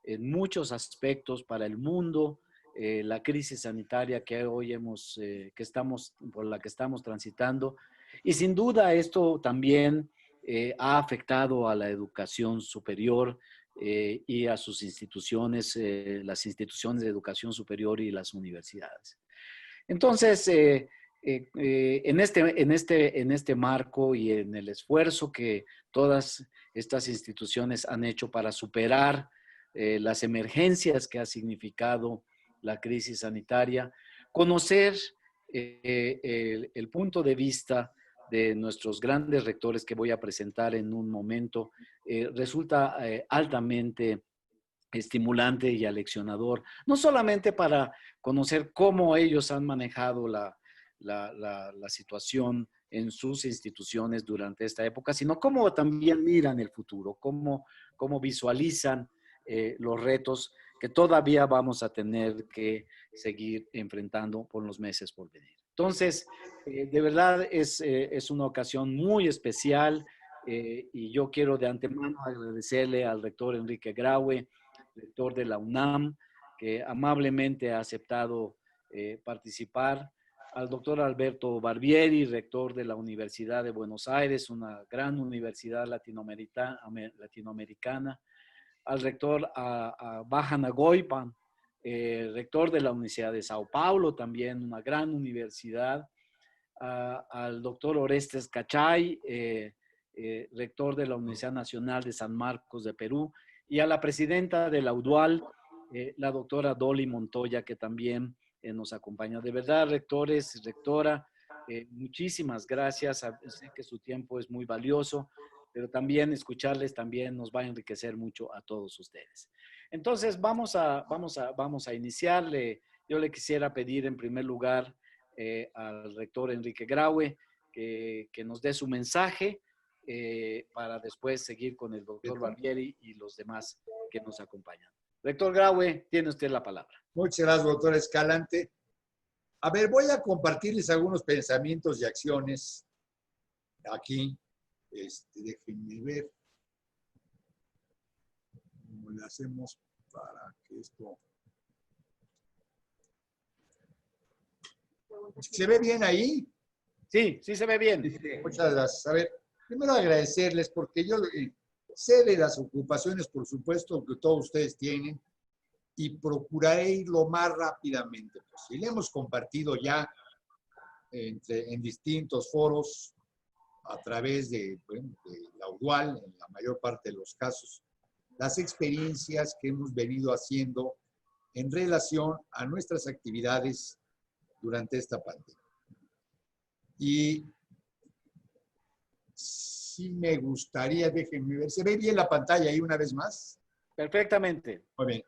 en muchos aspectos para el mundo, la crisis sanitaria que hoy por la que estamos transitando. Y sin duda esto también ha afectado a la educación superior y a sus instituciones, las instituciones de educación superior y las universidades. Entonces, en este marco y en el esfuerzo que todas estas instituciones han hecho para superar las emergencias que ha significado la crisis sanitaria, conocer el punto de vista de nuestros grandes rectores que voy a presentar en un momento, resulta altamente estimulante y aleccionador, no solamente para conocer cómo ellos han manejado la situación en sus instituciones durante esta época, sino cómo también miran el futuro, cómo visualizan los retos que todavía vamos a tener que seguir enfrentando por los meses por venir. Entonces, de verdad es una ocasión muy especial y yo quiero de antemano agradecerle al rector Enrique Graue, rector de la UNAM, que amablemente ha aceptado participar, al doctor Alberto Barbieri, rector de la Universidad de Buenos Aires, una gran universidad latinoamericana, al rector Bajana Goipan, rector de la Universidad de Sao Paulo, también una gran universidad, al doctor Orestes Cachay, rector de la Universidad Nacional de San Marcos de Perú, y a la presidenta de la UDUAL, la doctora Dolly Montoya, que también nos acompaña. De verdad, rectores, rectora, muchísimas gracias. Sé que su tiempo es muy valioso, pero también escucharles también nos va a enriquecer mucho a todos ustedes. Entonces, vamos a iniciarle. Yo le quisiera pedir en primer lugar al rector Enrique Graue que nos dé su mensaje para después seguir con el doctor Barbieri y los demás que nos acompañan. Rector Graue, tiene usted la palabra. Muchas gracias, doctor Escalante. A ver, voy a compartirles algunos pensamientos y acciones aquí. Déjenme ver cómo le hacemos para que esto... ¿Se ve bien ahí? Sí, sí se ve bien. Muchas gracias. A ver, primero agradecerles porque yo sé de las ocupaciones, por supuesto, que todos ustedes tienen y procuraré ir lo más rápidamente posible. Hemos compartido ya en distintos foros a través de la UDUAL, en la mayor parte de los casos, las experiencias que hemos venido haciendo en relación a nuestras actividades durante esta pandemia. Y sí me gustaría, déjenme ver, ¿se ve bien la pantalla ahí una vez más? Perfectamente. Muy bien.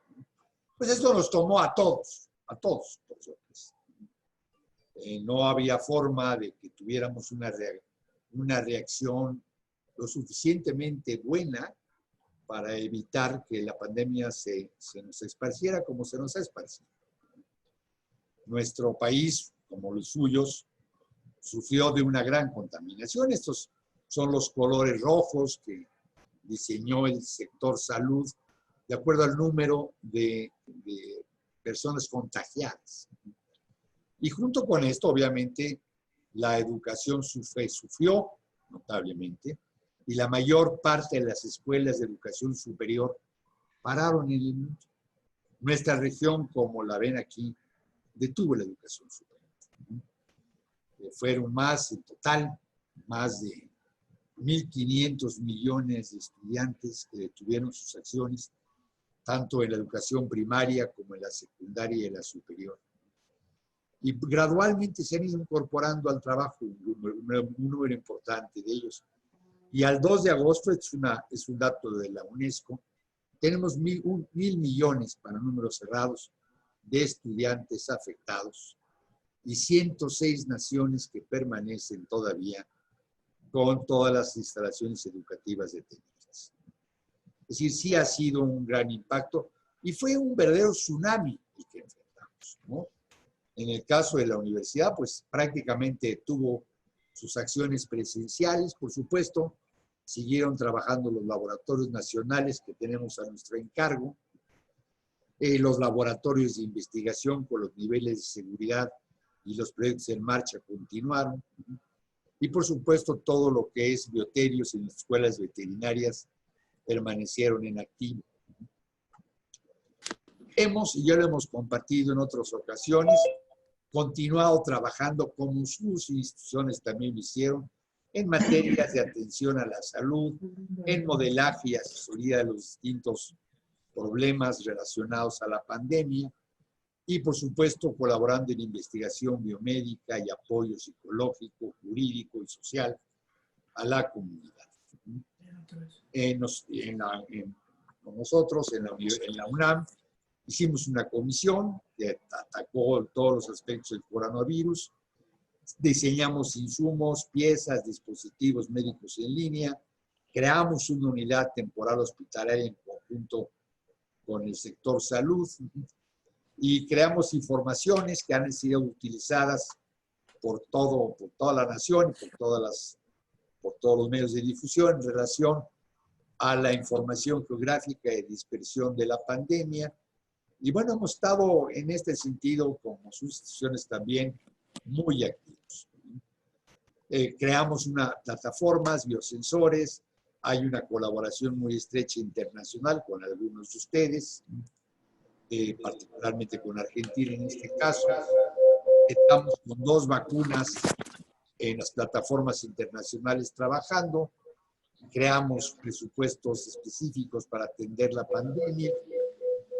Pues esto nos tomó a todos nosotros. No había forma de que tuviéramos una reacción lo suficientemente buena para evitar que la pandemia se nos esparciera como se nos ha esparcido. Nuestro país, como los suyos, sufrió de una gran contaminación. Estos son los colores rojos que diseñó el sector salud de acuerdo al número de personas contagiadas. Y junto con esto, obviamente, la educación sufrió notablemente y la mayor parte de las escuelas de educación superior pararon en el mundo. Nuestra región, como la ven aquí, detuvo la educación superior. Fueron en total, más de 1.500 millones de estudiantes que detuvieron sus acciones, tanto en la educación primaria como en la secundaria y en la superior. Y gradualmente se han ido incorporando al trabajo un número importante de ellos. Y al 2 de agosto, es un dato de la UNESCO, tenemos 1.000 millones para números cerrados de estudiantes afectados y 106 naciones que permanecen todavía con todas las instalaciones educativas detenidas. Es decir, sí ha sido un gran impacto y fue un verdadero tsunami el que enfrentamos, ¿no? En el caso de la universidad, pues prácticamente tuvo sus acciones presenciales, por supuesto, siguieron trabajando los laboratorios nacionales que tenemos a nuestro encargo, Los laboratorios de investigación con los niveles de seguridad y los proyectos en marcha continuaron. Y por supuesto todo lo que es bioterios en las escuelas veterinarias permanecieron en activo. Y ya lo hemos compartido en otras ocasiones, continuado trabajando como sus instituciones también lo hicieron, en materias de atención a la salud, en modelaje y asesoría de los distintos problemas relacionados a la pandemia y, por supuesto, colaborando en investigación biomédica y apoyo psicológico, jurídico y social a la comunidad. Con nosotros, en la UNAM, hicimos una comisión que atacó todos los aspectos del coronavirus, diseñamos insumos, piezas, dispositivos médicos en línea, creamos una unidad temporal hospitalaria en conjunto con el sector salud y creamos informaciones que han sido utilizadas por toda la nación y por todos los medios de difusión en relación a la información geográfica y dispersión de la pandemia. Y bueno, hemos estado en este sentido, como sus instituciones también, muy activos. Creamos plataformas, biosensores, hay una colaboración muy estrecha internacional con algunos de ustedes, particularmente con Argentina en este caso. Estamos con 2 vacunas en las plataformas internacionales trabajando. Creamos presupuestos específicos para atender la pandemia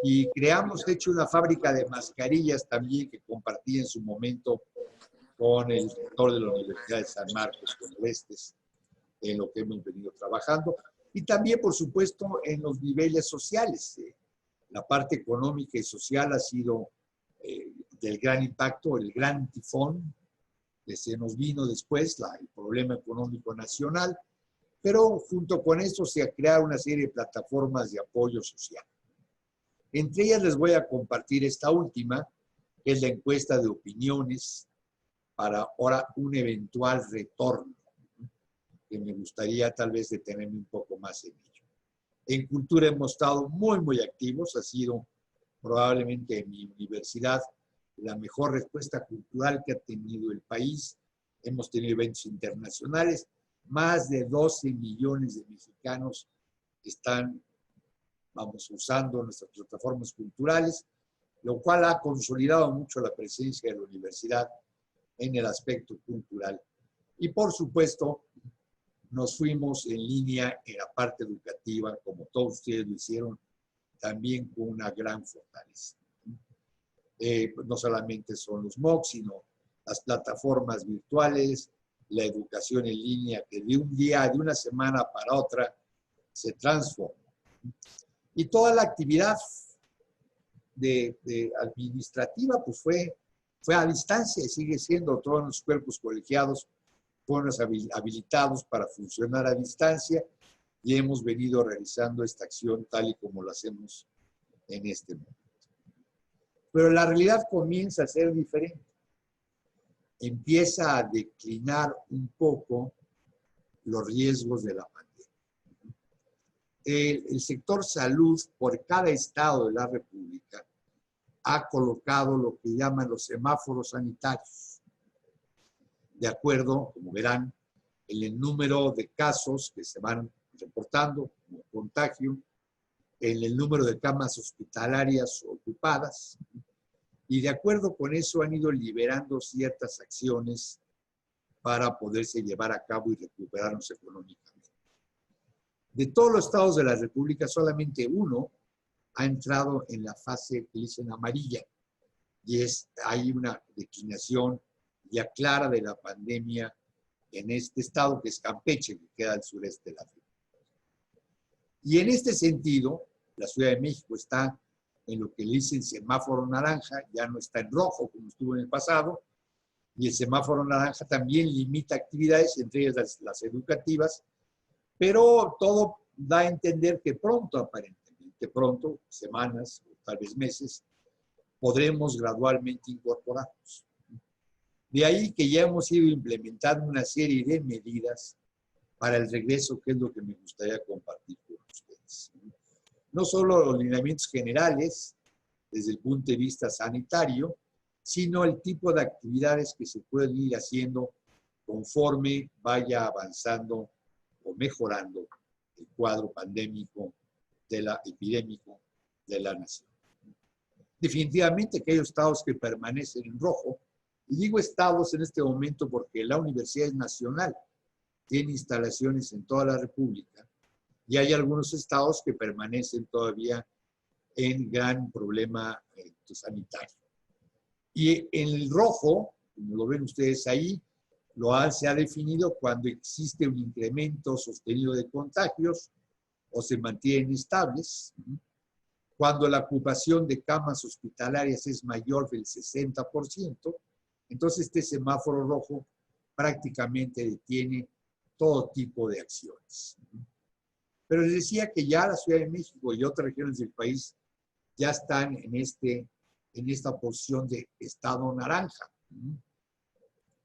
y creamos, de hecho, una fábrica de mascarillas también que compartí en su momento con el rector de la Universidad de San Marcos, con Orestes, en lo que hemos venido trabajando. Y también, por supuesto, en los niveles sociales. La parte económica y social ha sido del gran impacto, el gran tifón que se nos vino después, el problema económico nacional, pero junto con eso se ha creado una serie de plataformas de apoyo social. Entre ellas les voy a compartir esta última, que es la encuesta de opiniones para ahora un eventual retorno, que me gustaría tal vez detenerme un poco más en ello. En cultura hemos estado muy activos, ha sido probablemente en mi universidad la mejor respuesta cultural que ha tenido el país. Hemos tenido eventos internacionales, más de 12 millones de mexicanos están, usando nuestras plataformas culturales, lo cual ha consolidado mucho la presencia de la universidad en el aspecto cultural. Y por supuesto, nos fuimos en línea en la parte educativa, como todos ustedes lo hicieron, también con una gran fortaleza. No solamente son los MOOC, sino las plataformas virtuales, la educación en línea, que de un día, de una semana para otra, se transforma. Y toda la actividad administrativa pues fue a distancia y sigue siendo. Todos los cuerpos colegiados fueron habilitados para funcionar a distancia y hemos venido realizando esta acción tal y como lo hacemos en este momento. Pero la realidad comienza a ser diferente. Empieza a declinar un poco los riesgos de la pandemia. El sector salud, por cada estado de la República, ha colocado lo que llaman los semáforos sanitarios. De acuerdo, como verán, en el número de casos que se van reportando como contagio, en el número de camas hospitalarias ocupadas, y de acuerdo con eso han ido liberando ciertas acciones para poderse llevar a cabo y recuperarnos económicamente. De todos los estados de la República, solamente uno ha entrado en la fase que dicen amarilla, y hay una declinación ya clara de la pandemia en este estado, que es Campeche, que queda al sureste de la República. Y en este sentido, la Ciudad de México está en lo que le dicen semáforo naranja, ya no está en rojo como estuvo en el pasado, y el semáforo naranja también limita actividades, entre ellas las educativas, pero todo da a entender que pronto, aparentemente pronto, semanas o tal vez meses, podremos gradualmente incorporarnos. De ahí que ya hemos ido implementando una serie de medidas para el regreso, que es lo que me gustaría compartir con ustedes. No solo los lineamientos generales, desde el punto de vista sanitario, sino el tipo de actividades que se pueden ir haciendo conforme vaya avanzando o mejorando el cuadro pandémico epidémico de la nación. Definitivamente aquellos estados que permanecen en rojo, y digo estados en este momento porque la Universidad es nacional, tiene instalaciones en toda la República, y hay algunos estados que permanecen todavía en gran problema sanitario. Y en el rojo, como lo ven ustedes ahí, se ha definido cuando existe un incremento sostenido de contagios o se mantienen estables, cuando la ocupación de camas hospitalarias es mayor del 60%, entonces este semáforo rojo prácticamente detiene todo tipo de acciones. Pero les decía que ya la Ciudad de México y otras regiones del país ya están en esta posición de estado naranja,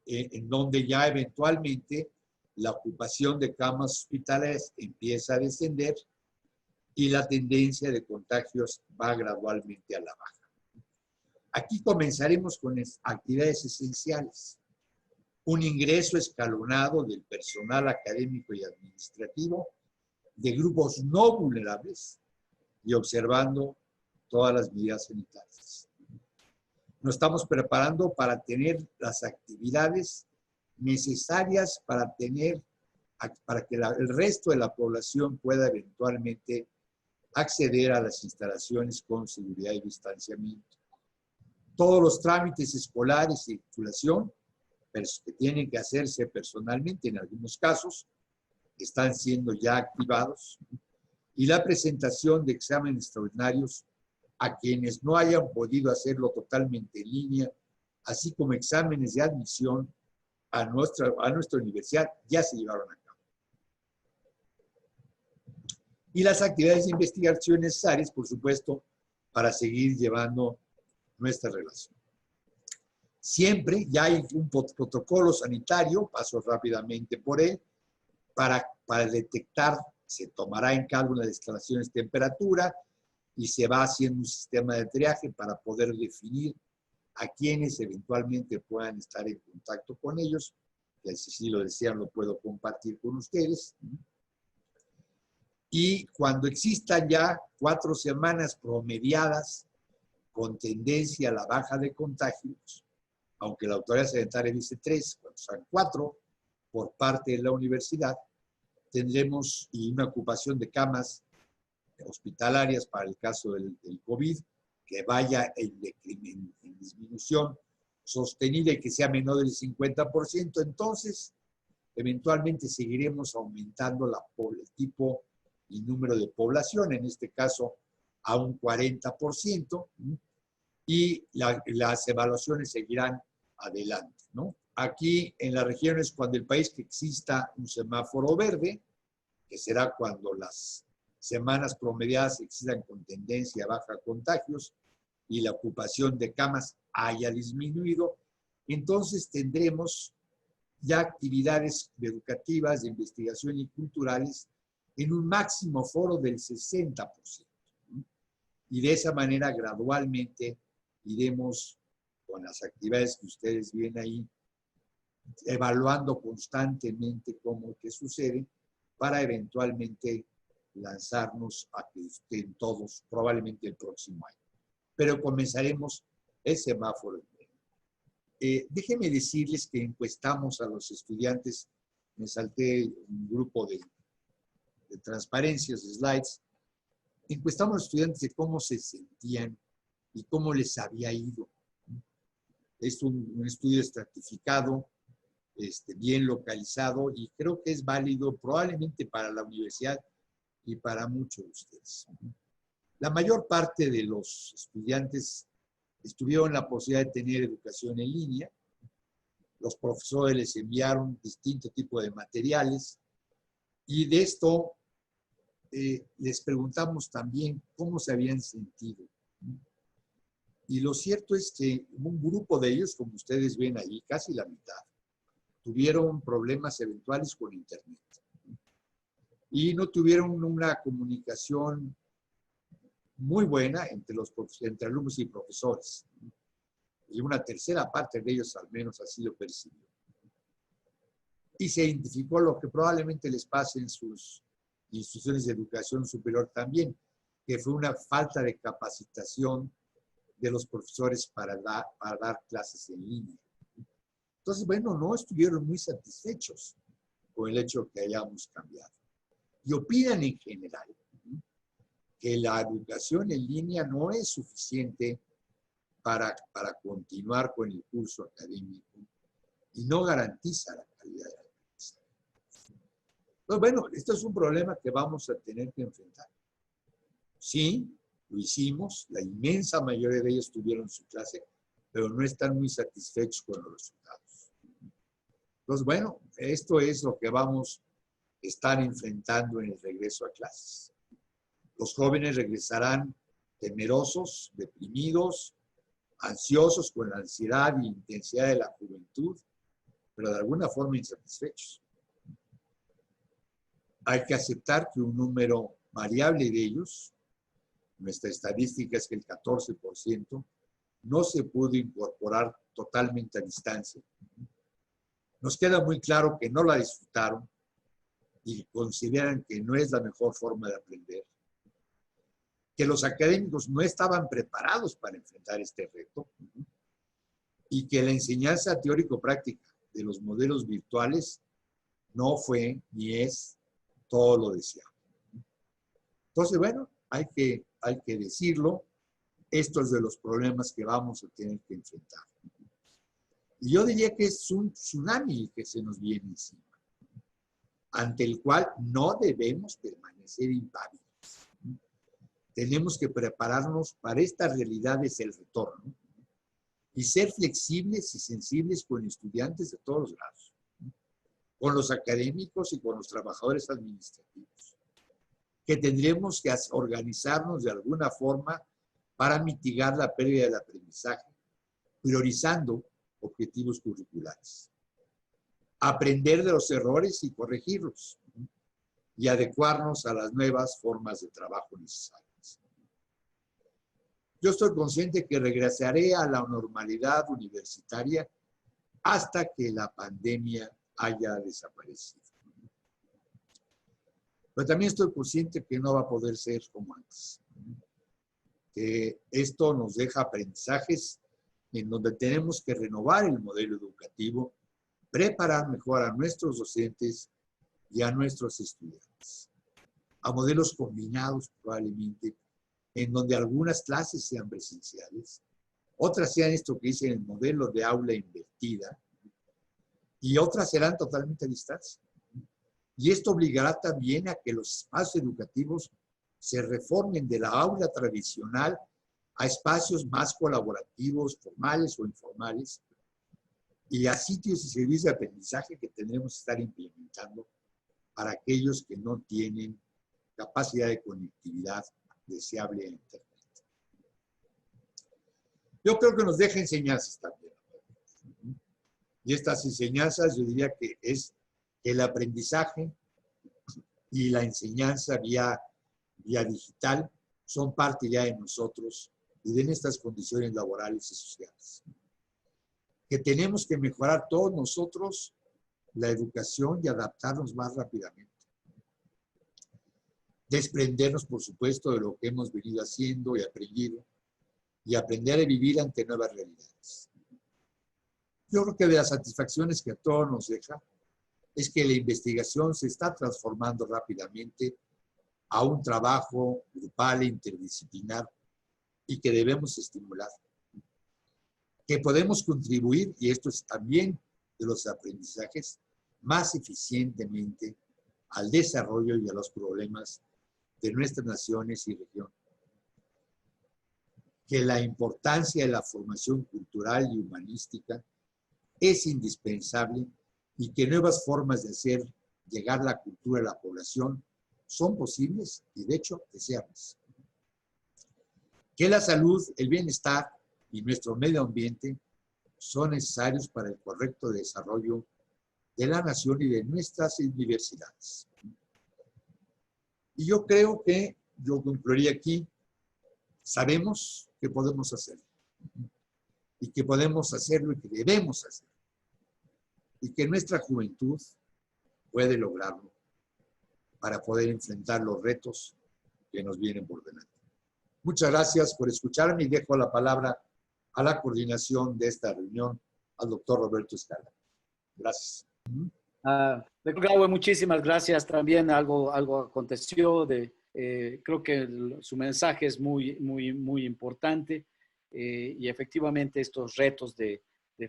en donde ya eventualmente la ocupación de camas hospitalarias empieza a descender y la tendencia de contagios va gradualmente a la baja. Aquí comenzaremos con actividades esenciales. Un ingreso escalonado del personal académico y administrativo de grupos no vulnerables y observando todas las medidas sanitarias. Nos estamos preparando para tener las actividades necesarias para que el resto de la población pueda eventualmente acceder a las instalaciones con seguridad y distanciamiento. Todos los trámites escolares y titulación, pero que tienen que hacerse personalmente en algunos casos, están siendo ya activados, y la presentación de exámenes extraordinarios a quienes no hayan podido hacerlo totalmente en línea, así como exámenes de admisión a nuestra universidad, ya se llevaron a cabo. Y las actividades de investigación necesarias, por supuesto, para seguir llevando nuestra relación. Siempre ya hay un protocolo sanitario, paso rápidamente por él, para detectar, se tomará en cálculo las instalaciones de temperatura y se va haciendo un sistema de triaje para poder definir a quienes eventualmente puedan estar en contacto con ellos, que si lo desean lo puedo compartir con ustedes. Y cuando existan ya 4 semanas promediadas con tendencia a la baja de contagios, aunque la autoridad sanitaria dice 3, cuando sean 4 por parte de la universidad, tendremos una ocupación de camas hospitalarias para el caso del COVID, que vaya en disminución sostenida y que sea menor del 50%, entonces eventualmente seguiremos aumentando el tipo y número de población, en este caso a un 40%, y las evaluaciones seguirán adelante, ¿no? Aquí en las regiones, cuando el país que exista un semáforo verde, que será cuando las semanas promediadas existan con tendencia a baja contagios y la ocupación de camas haya disminuido, entonces tendremos ya actividades educativas, de investigación y culturales en un máximo foro del 60%. Y de esa manera gradualmente iremos con las actividades que ustedes ven ahí, evaluando constantemente qué sucede para eventualmente lanzarnos a que estén todos probablemente el próximo año. Pero comenzaremos el semáforo. Déjenme decirles que encuestamos a los estudiantes, me salté un grupo de transparencias, de slides, encuestamos a los estudiantes de cómo se sentían y cómo les había ido. Es un estudio estratificado, bien localizado, y creo que es válido probablemente para la universidad y para muchos de ustedes. La mayor parte de los estudiantes tuvieron la posibilidad de tener educación en línea. Los profesores les enviaron distinto tipo de materiales, y de esto les preguntamos también cómo se habían sentido. Y lo cierto es que un grupo de ellos, como ustedes ven ahí, casi la mitad, tuvieron problemas eventuales con Internet. Y no tuvieron una comunicación muy buena entre alumnos y profesores. Y una tercera parte de ellos al menos ha sido percibido. Y se identificó lo que probablemente les pase en sus instituciones de educación superior también, que fue una falta de capacitación de los profesores para dar clases en línea. Entonces, bueno, no estuvieron muy satisfechos con el hecho que hayamos cambiado. Y opinan en general que la educación en línea no es suficiente para continuar con el curso académico y no garantiza la calidad de la aprendizaje. Entonces, bueno, esto es un problema que vamos a tener que enfrentar. Sí, lo hicimos, la inmensa mayoría de ellos tuvieron su clase, pero no están muy satisfechos con los resultados. Entonces, bueno, esto es lo que vamos a estar enfrentando en el regreso a clases. Los jóvenes regresarán temerosos, deprimidos, ansiosos con la ansiedad y intensidad de la juventud, pero de alguna forma insatisfechos. Hay que aceptar que un número variable de ellos, nuestra estadística es que el 14%, no se pudo incorporar totalmente a distancia. Nos queda muy claro que no la disfrutaron y consideran que no es la mejor forma de aprender, que los académicos no estaban preparados para enfrentar este reto y que la enseñanza teórico-práctica de los modelos virtuales no fue ni es todo lo deseado. Entonces, bueno, hay que decirlo, esto es de los problemas que vamos a tener que enfrentar. Y yo diría que es un tsunami que se nos viene encima, ante el cual no debemos permanecer impávidos. Tenemos que prepararnos para estas realidades del retorno y ser flexibles y sensibles con estudiantes de todos los grados, con los académicos y con los trabajadores administrativos, que tendremos que organizarnos de alguna forma para mitigar la pérdida del aprendizaje, priorizando objetivos curriculares. Aprender de los errores y corregirlos y adecuarnos a las nuevas formas de trabajo necesarias. Yo estoy consciente que regresaré a la normalidad universitaria hasta que la pandemia haya desaparecido. Pero también estoy consciente que no va a poder ser como antes. Que esto nos deja aprendizajes en donde tenemos que renovar el modelo educativo, preparar mejor a nuestros docentes y a nuestros estudiantes. A modelos combinados probablemente, en donde algunas clases sean presenciales, otras sean esto que dicen el modelo de aula invertida, y otras serán totalmente a distancia. Y esto obligará también a que los espacios educativos se reformen de la aula tradicional a espacios más colaborativos, formales o informales, y a sitios y servicios de aprendizaje que tendremos que estar implementando para aquellos que no tienen capacidad de conectividad deseable a Internet. Yo creo que nos deja enseñanzas también. Y estas enseñanzas yo diría que es el aprendizaje y la enseñanza vía digital son parte ya de nosotros y de nuestras condiciones laborales y sociales. Que tenemos que mejorar todos nosotros la educación y adaptarnos más rápidamente. Desprendernos, por supuesto, de lo que hemos venido haciendo y aprendido y aprender a vivir ante nuevas realidades. Yo creo que de las satisfacciones que a todos nos deja es que la investigación se está transformando rápidamente a un trabajo grupal e interdisciplinar y que debemos estimular. Que podemos contribuir, y esto es también de los aprendizajes, más eficientemente al desarrollo y a los problemas de nuestras naciones y región. Que la importancia de la formación cultural y humanística es indispensable y que nuevas formas de hacer llegar la cultura a la población son posibles y de hecho deseables. Que la salud, el bienestar y nuestro medio ambiente son necesarios para el correcto desarrollo de la nación y de nuestras universidades. Y yo creo que yo concluiría aquí sabemos que podemos hacerlo. Y que podemos hacerlo y que debemos hacerlo. Y que nuestra juventud puede lograrlo para poder enfrentar los retos que nos vienen por delante. Muchas gracias por escucharme y dejo la palabra a la coordinación de esta reunión al doctor Roberto Escala. Gracias. Doctor Graue, muchísimas gracias. También algo aconteció. Creo que su mensaje es muy importante y efectivamente estos retos de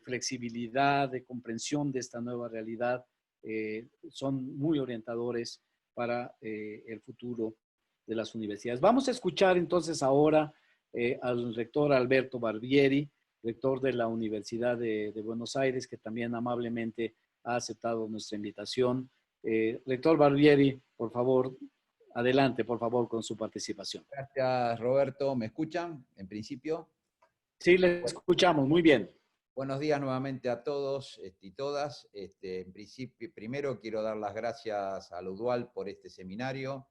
flexibilidad, de comprensión de esta nueva realidad son muy orientadores para el futuro de las universidades. Vamos a escuchar entonces ahora al rector Alberto Barbieri, rector de la Universidad de Buenos Aires, que también amablemente ha aceptado nuestra invitación. Rector Barbieri, por favor, adelante, por favor, con su participación. Gracias, Roberto. ¿Me escuchan, en principio? Sí, le escuchamos, muy bien. Buenos días nuevamente a todos y todas. En principio, primero quiero dar las gracias a la UDUAL por este seminario,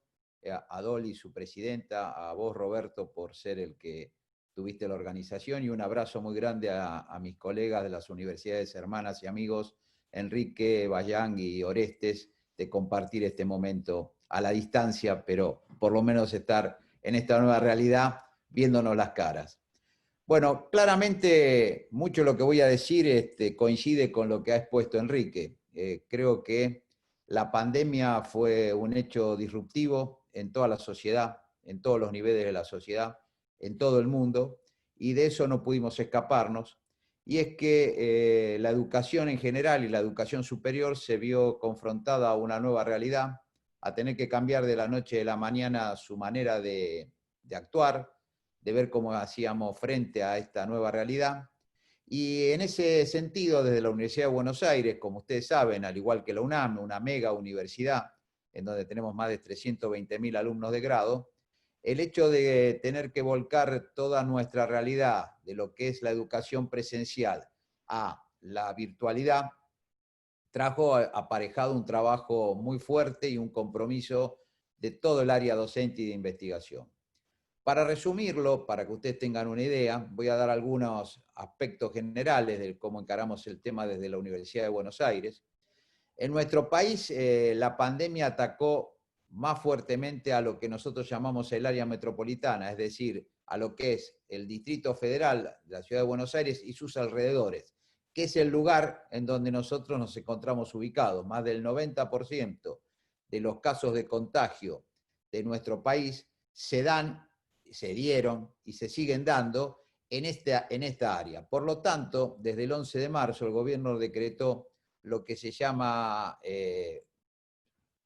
a Dolly, su presidenta, a vos, Roberto, por ser el que tuviste la organización, y un abrazo muy grande a mis colegas de las universidades hermanas y amigos, Enrique, Bayán y Orestes, de compartir este momento a la distancia, pero por lo menos estar en esta nueva realidad viéndonos las caras. Bueno, claramente mucho de lo que voy a decir coincide con lo que ha expuesto Enrique. Creo que la pandemia fue un hecho disruptivo en toda la sociedad, en todos los niveles de la sociedad, en todo el mundo, y de eso no pudimos escaparnos. Y es que la educación en general y la educación superior se vio confrontada a una nueva realidad, a tener que cambiar de la noche a la mañana su manera de actuar, de ver cómo hacíamos frente a esta nueva realidad. Y en ese sentido, desde la Universidad de Buenos Aires, como ustedes saben, al igual que la UNAM, una mega universidad, en donde tenemos más de 320.000 alumnos de grado, el hecho de tener que volcar toda nuestra realidad de lo que es la educación presencial a la virtualidad, trajo aparejado un trabajo muy fuerte y un compromiso de todo el área docente y de investigación. Para resumirlo, para que ustedes tengan una idea, voy a dar algunos aspectos generales de cómo encaramos el tema desde la Universidad de Buenos Aires. En nuestro país, la pandemia atacó más fuertemente a lo que nosotros llamamos el área metropolitana, es decir, a lo que es el Distrito Federal de la Ciudad de Buenos Aires y sus alrededores, que es el lugar en donde nosotros nos encontramos ubicados. Más del 90% de los casos de contagio de nuestro país se dieron y se siguen dando en esta área. Por lo tanto, desde el 11 de marzo el gobierno decretó lo que se llama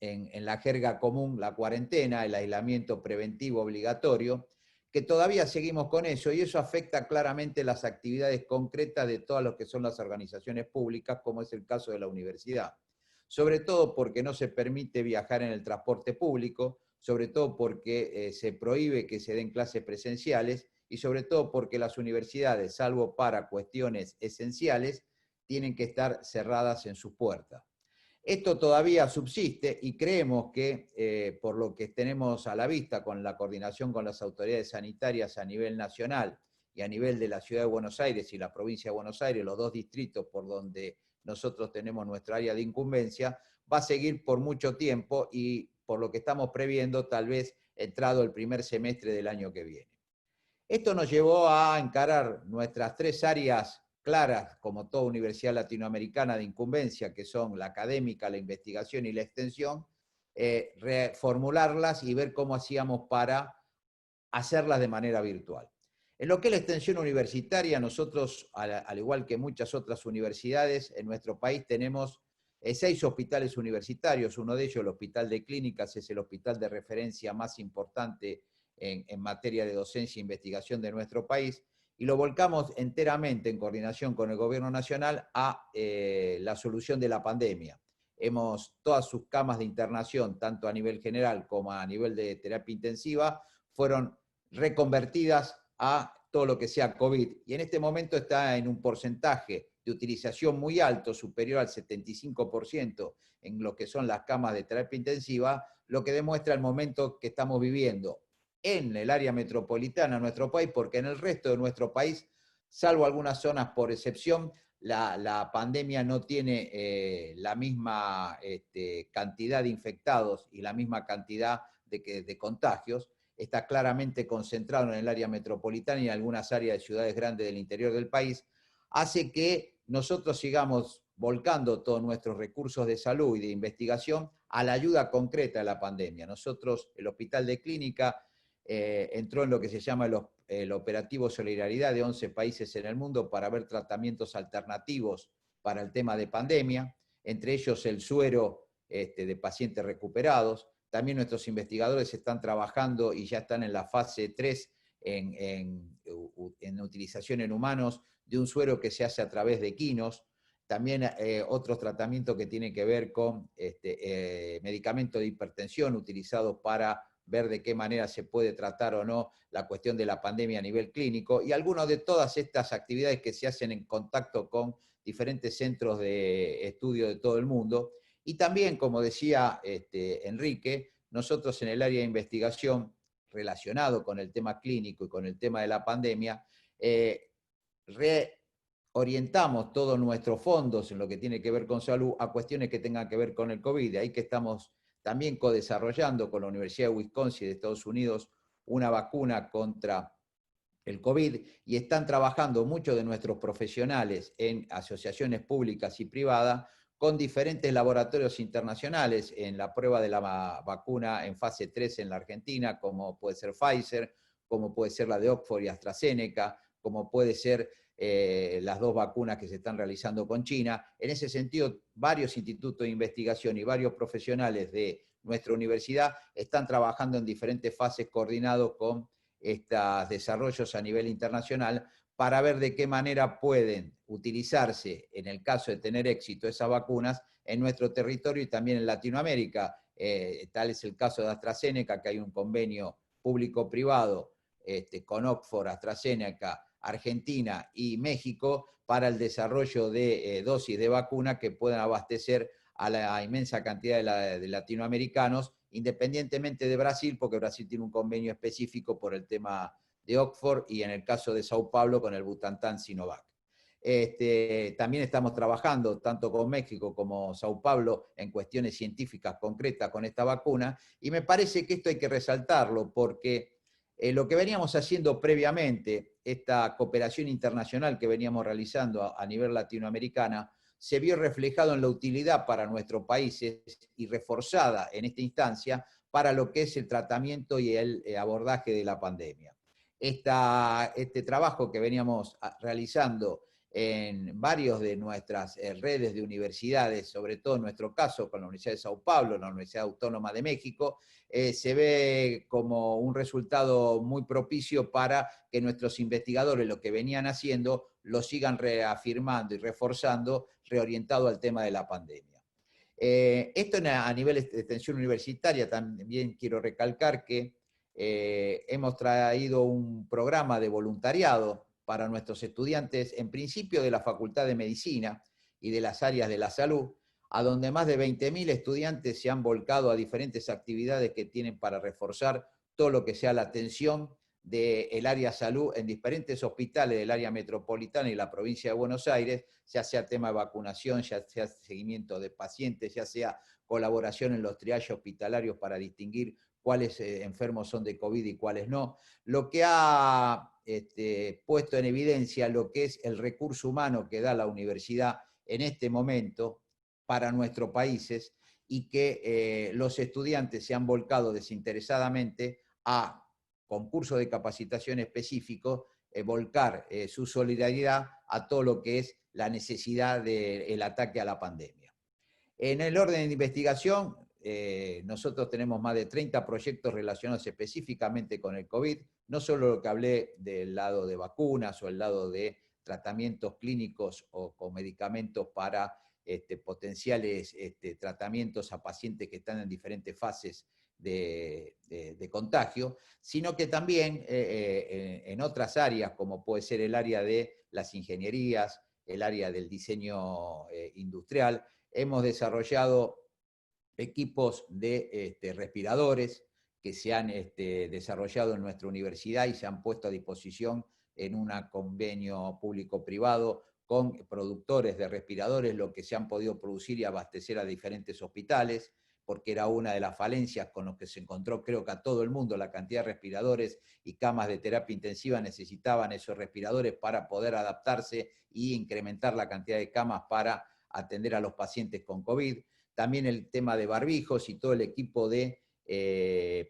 en la jerga común la cuarentena, el aislamiento preventivo obligatorio, que todavía seguimos con eso, y eso afecta claramente las actividades concretas de todas las que son las organizaciones públicas, como es el caso de la universidad. Sobre todo porque no se permite viajar en el transporte público, sobre todo porque se prohíbe que se den clases presenciales, y sobre todo porque las universidades, salvo para cuestiones esenciales, tienen que estar cerradas en sus puertas. Esto todavía subsiste y creemos que, por lo que tenemos a la vista con la coordinación con las autoridades sanitarias a nivel nacional y a nivel de la Ciudad de Buenos Aires y la provincia de Buenos Aires, los dos distritos por donde nosotros tenemos nuestra área de incumbencia, va a seguir por mucho tiempo y por lo que estamos previendo, tal vez entrado el primer semestre del año que viene. Esto nos llevó a encarar nuestras tres áreas claras, como toda universidad latinoamericana de incumbencia, que son la académica, la investigación y la extensión, reformularlas y ver cómo hacíamos para hacerlas de manera virtual. En lo que es la extensión universitaria, nosotros, al igual que muchas otras universidades, en nuestro país tenemos 6 hospitales universitarios. Uno de ellos, el Hospital de Clínicas, es el hospital de referencia más importante en materia de docencia e investigación de nuestro país, y lo volcamos enteramente en coordinación con el Gobierno Nacional a la solución de la pandemia. Todas sus camas de internación, tanto a nivel general como a nivel de terapia intensiva, fueron reconvertidas a todo lo que sea COVID, y en este momento está en un porcentaje de utilización muy alto, superior al 75% en lo que son las camas de terapia intensiva, lo que demuestra el momento que estamos viviendo, en el área metropolitana de nuestro país, porque en el resto de nuestro país, salvo algunas zonas por excepción, la pandemia no tiene la misma cantidad de infectados y la misma cantidad de contagios. Está claramente concentrado en el área metropolitana y en algunas áreas de ciudades grandes del interior del país, hace que nosotros sigamos volcando todos nuestros recursos de salud y de investigación a la ayuda concreta de la pandemia. Nosotros, el Hospital de Clínica, entró en lo que se llama el Operativo Solidaridad de 11 países en el mundo para ver tratamientos alternativos para el tema de pandemia, entre ellos el suero de pacientes recuperados. También nuestros investigadores están trabajando y ya están en la fase 3 en utilización en humanos de un suero que se hace a través de quinos. También otros tratamientos que tienen que ver con medicamentos de hipertensión utilizados para ver de qué manera se puede tratar o no la cuestión de la pandemia a nivel clínico, y algunas de todas estas actividades que se hacen en contacto con diferentes centros de estudio de todo el mundo. Y también, como decía Enrique, nosotros en el área de investigación relacionado con el tema clínico y con el tema de la pandemia, reorientamos todos nuestros fondos en lo que tiene que ver con salud a cuestiones que tengan que ver con el COVID. De ahí que estamos también co-desarrollando con la Universidad de Wisconsin de Estados Unidos una vacuna contra el COVID, y están trabajando muchos de nuestros profesionales en asociaciones públicas y privadas con diferentes laboratorios internacionales en la prueba de la vacuna en fase 3 en la Argentina, como puede ser Pfizer, como puede ser la de Oxford y AstraZeneca, como puede ser las 2 vacunas que se están realizando con China. En ese sentido, varios institutos de investigación y varios profesionales de nuestra universidad están trabajando en diferentes fases coordinados con estos desarrollos a nivel internacional para ver de qué manera pueden utilizarse, en el caso de tener éxito, esas vacunas en nuestro territorio y también en Latinoamérica. Tal es el caso de AstraZeneca, que hay un convenio público-privado con Oxford, AstraZeneca, Argentina y México para el desarrollo de dosis de vacuna que puedan abastecer a la inmensa cantidad de latinoamericanos, independientemente de Brasil, porque Brasil tiene un convenio específico por el tema de Oxford, y en el caso de Sao Paulo con el Butantan Sinovac. También estamos trabajando tanto con México como Sao Paulo en cuestiones científicas concretas con esta vacuna, y me parece que esto hay que resaltarlo porque lo que veníamos haciendo previamente, esta cooperación internacional que veníamos realizando a nivel latinoamericana, se vio reflejado en la utilidad para nuestros países y reforzada en esta instancia para lo que es el tratamiento y el abordaje de la pandemia. Este trabajo que veníamos realizando en varios de nuestras redes de universidades, sobre todo en nuestro caso con la Universidad de Sao Paulo, la Universidad Autónoma de México, se ve como un resultado muy propicio para que nuestros investigadores lo que venían haciendo lo sigan reafirmando y reforzando, reorientado al tema de la pandemia. Esto a nivel de extensión universitaria también quiero recalcar que hemos traído un programa de voluntariado para nuestros estudiantes, en principio de la Facultad de Medicina y de las áreas de la salud, a donde más de 20.000 estudiantes se han volcado a diferentes actividades que tienen para reforzar todo lo que sea la atención del área salud en diferentes hospitales del área metropolitana y la provincia de Buenos Aires, ya sea tema de vacunación, ya sea seguimiento de pacientes, ya sea colaboración en los triajes hospitalarios para distinguir cuáles enfermos son de COVID y cuáles no, lo que ha puesto en evidencia lo que es el recurso humano que da la universidad en este momento para nuestros países, y que los estudiantes se han volcado desinteresadamente a concursos de capacitación específicos, volcar su solidaridad a todo lo que es la necesidad del ataque a la pandemia. En el orden de investigación, nosotros tenemos más de 30 proyectos relacionados específicamente con el COVID, no solo lo que hablé del lado de vacunas o el lado de tratamientos clínicos o con medicamentos para potenciales tratamientos a pacientes que están en diferentes fases de contagio, sino que también en otras áreas, como puede ser el área de las ingenierías, el área del diseño industrial, hemos desarrollado equipos de respiradores que se han desarrollado en nuestra universidad y se han puesto a disposición en un convenio público-privado con productores de respiradores, lo que se han podido producir y abastecer a diferentes hospitales, porque era una de las falencias con las que se encontró, creo que a todo el mundo, la cantidad de respiradores y camas de terapia intensiva necesitaban esos respiradores para poder adaptarse e incrementar la cantidad de camas para atender a los pacientes con COVID. También el tema de barbijos y todo el equipo de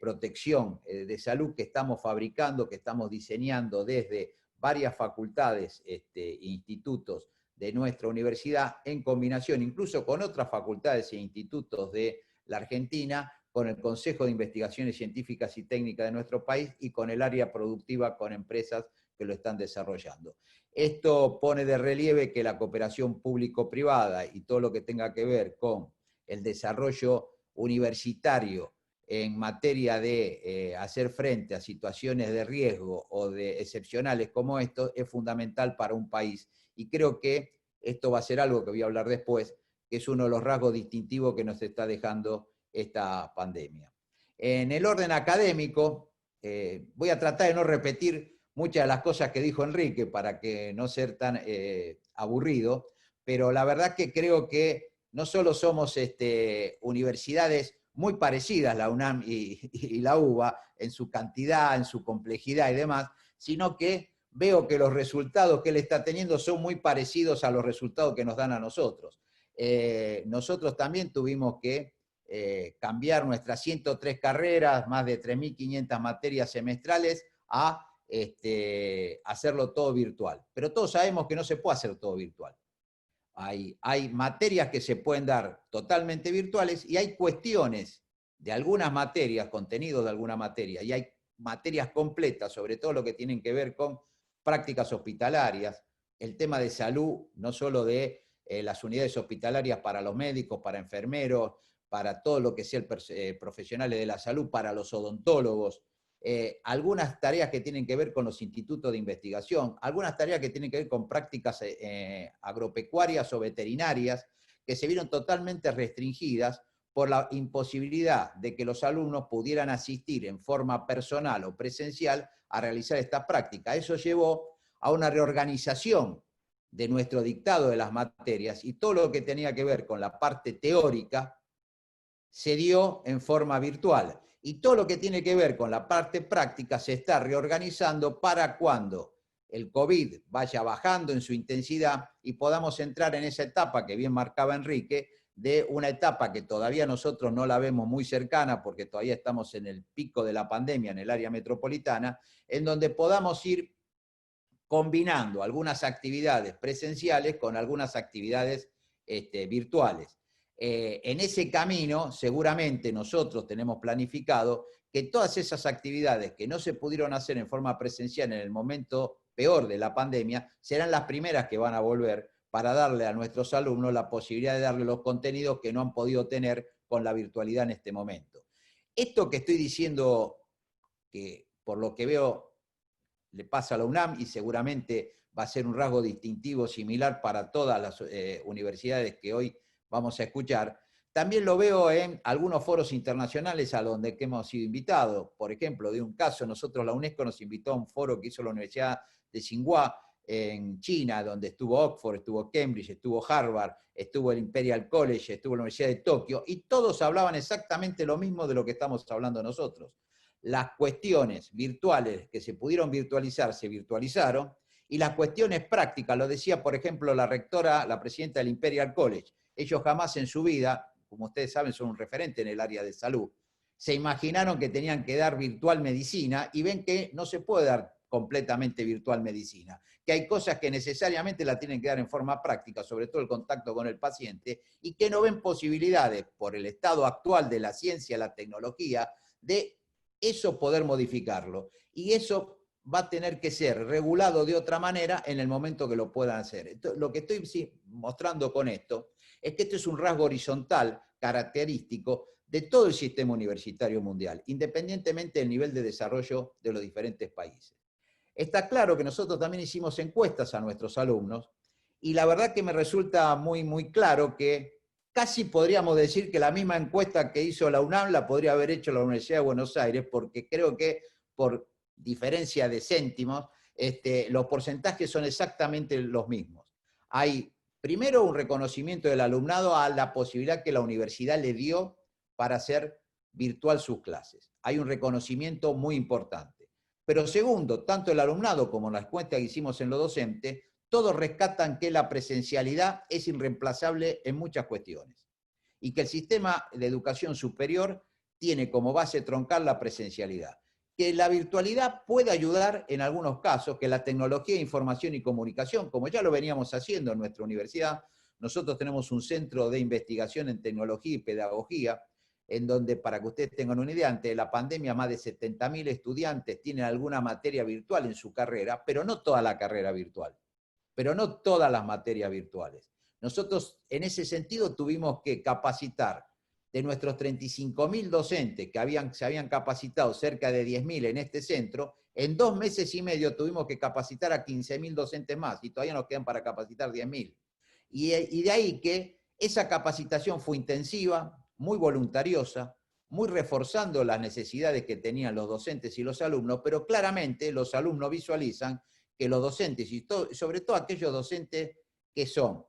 protección de salud que estamos fabricando, que estamos diseñando desde varias facultades e institutos de nuestra universidad, en combinación incluso con otras facultades e institutos de la Argentina, con el Consejo de Investigaciones Científicas y Técnicas de nuestro país y con el área productiva, con empresas que lo están desarrollando. Esto pone de relieve que la cooperación público-privada y todo lo que tenga que ver con el desarrollo universitario en materia de hacer frente a situaciones de riesgo o de excepcionales como esto es fundamental para un país. Y creo que esto va a ser algo que voy a hablar después, que es uno de los rasgos distintivos que nos está dejando esta pandemia. En el orden académico, voy a tratar de no repetir muchas de las cosas que dijo Enrique para que no ser tan aburrido, pero la verdad que creo que no solo somos universidades muy parecidas, la UNAM y la UBA, en su cantidad, en su complejidad y demás, sino que veo que los resultados que él está teniendo son muy parecidos a los resultados que nos dan a nosotros. Nosotros también tuvimos que cambiar nuestras 103 carreras, más de 3.500 materias semestrales, a hacerlo todo virtual. Pero todos sabemos que no se puede hacer todo virtual. Hay materias que se pueden dar totalmente virtuales y hay cuestiones de algunas materias, contenidos de alguna materia, y hay materias completas, sobre todo lo que tienen que ver con prácticas hospitalarias, el tema de salud, no solo de las unidades hospitalarias para los médicos, para enfermeros, para todo lo que sea profesionales de la salud, para los odontólogos, algunas tareas que tienen que ver con los institutos de investigación, algunas tareas que tienen que ver con prácticas agropecuarias o veterinarias, que se vieron totalmente restringidas por la imposibilidad de que los alumnos pudieran asistir en forma personal o presencial a realizar esta práctica. Eso llevó a una reorganización de nuestro dictado de las materias y todo lo que tenía que ver con la parte teórica se dio en forma virtual. Y todo lo que tiene que ver con la parte práctica se está reorganizando para cuando el COVID vaya bajando en su intensidad y podamos entrar en esa etapa que bien marcaba Enrique, de una etapa que todavía nosotros no la vemos muy cercana porque todavía estamos en el pico de la pandemia en el área metropolitana, en donde podamos ir combinando algunas actividades presenciales con algunas actividades virtuales. En ese camino, seguramente nosotros tenemos planificado que todas esas actividades que no se pudieron hacer en forma presencial en el momento peor de la pandemia, serán las primeras que van a volver para darle a nuestros alumnos la posibilidad de darle los contenidos que no han podido tener con la virtualidad en este momento. Esto que estoy diciendo, que por lo que veo le pasa a la UNAM y seguramente va a ser un rasgo distintivo similar para todas las universidades que hoy vamos a escuchar, también lo veo en algunos foros internacionales a donde hemos sido invitados. Por ejemplo, de un caso, nosotros la UNESCO nos invitó a un foro que hizo la Universidad de Tsinghua en China, donde estuvo Oxford, estuvo Cambridge, estuvo Harvard, estuvo el Imperial College, estuvo la Universidad de Tokio, y todos hablaban exactamente lo mismo de lo que estamos hablando nosotros. Las cuestiones virtuales que se pudieron virtualizar, se virtualizaron, y las cuestiones prácticas, lo decía, por ejemplo, la rectora, la presidenta del Imperial College, ellos jamás en su vida, como ustedes saben, son un referente en el área de salud, se imaginaron que tenían que dar virtual medicina y ven que no se puede dar completamente virtual medicina, que hay cosas que necesariamente la tienen que dar en forma práctica, sobre todo el contacto con el paciente, y que no ven posibilidades, por el estado actual de la ciencia, la tecnología, de eso poder modificarlo. Y eso va a tener que ser regulado de otra manera en el momento que lo puedan hacer. Entonces, lo que estoy mostrando con esto es que esto es un rasgo horizontal, característico de todo el sistema universitario mundial, independientemente del nivel de desarrollo de los diferentes países. Está claro que nosotros también hicimos encuestas a nuestros alumnos y la verdad que me resulta muy, muy claro que casi podríamos decir que la misma encuesta que hizo la UNAM la podría haber hecho la Universidad de Buenos Aires, porque creo que por diferencia de céntimos, los porcentajes son exactamente los mismos. Hay primero un reconocimiento del alumnado a la posibilidad que la universidad le dio para hacer virtual sus clases. Hay un reconocimiento muy importante. Pero segundo, tanto el alumnado como la encuesta que hicimos en los docentes, todos rescatan que la presencialidad es irreemplazable en muchas cuestiones y que el sistema de educación superior tiene como base troncal la presencialidad. Que la virtualidad puede ayudar en algunos casos, que la tecnología de información y comunicación, como ya lo veníamos haciendo en nuestra universidad, nosotros tenemos un centro de investigación en tecnología y pedagogía, en donde, para que ustedes tengan una idea, ante la pandemia más de 70.000 estudiantes tienen alguna materia virtual en su carrera, pero no toda la carrera virtual, pero no todas las materias virtuales. Nosotros, en ese sentido, tuvimos que capacitar de nuestros 35.000 docentes que se habían capacitado cerca de 10.000 en este centro, en 2 meses y medio tuvimos que capacitar a 15.000 docentes más y todavía nos quedan para capacitar 10.000. Y de ahí que esa capacitación fue intensiva, muy voluntariosa, muy reforzando las necesidades que tenían los docentes y los alumnos, pero claramente los alumnos visualizan que los docentes, y sobre todo aquellos docentes que son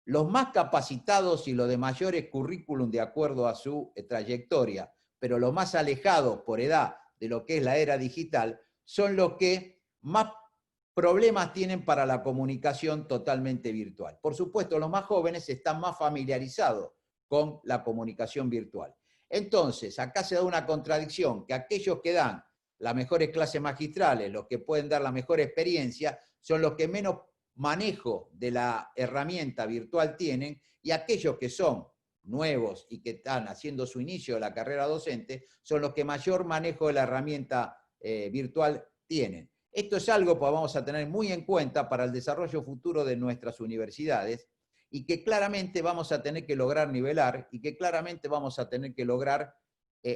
los más capacitados y los de mayores currículum de acuerdo a su trayectoria, pero los más alejados por edad de lo que es la era digital, son los que más problemas tienen para la comunicación totalmente virtual. Por supuesto, los más jóvenes están más familiarizados con la comunicación virtual. Entonces, acá se da una contradicción, que aquellos que dan las mejores clases magistrales, los que pueden dar la mejor experiencia, son los que menos manejo de la herramienta virtual tienen, y aquellos que son nuevos y que están haciendo su inicio de la carrera docente, son los que mayor manejo de la herramienta virtual tienen. Esto es algo que vamos a tener muy en cuenta para el desarrollo futuro de nuestras universidades, y que claramente vamos a tener que lograr nivelar, y que claramente vamos a tener que lograr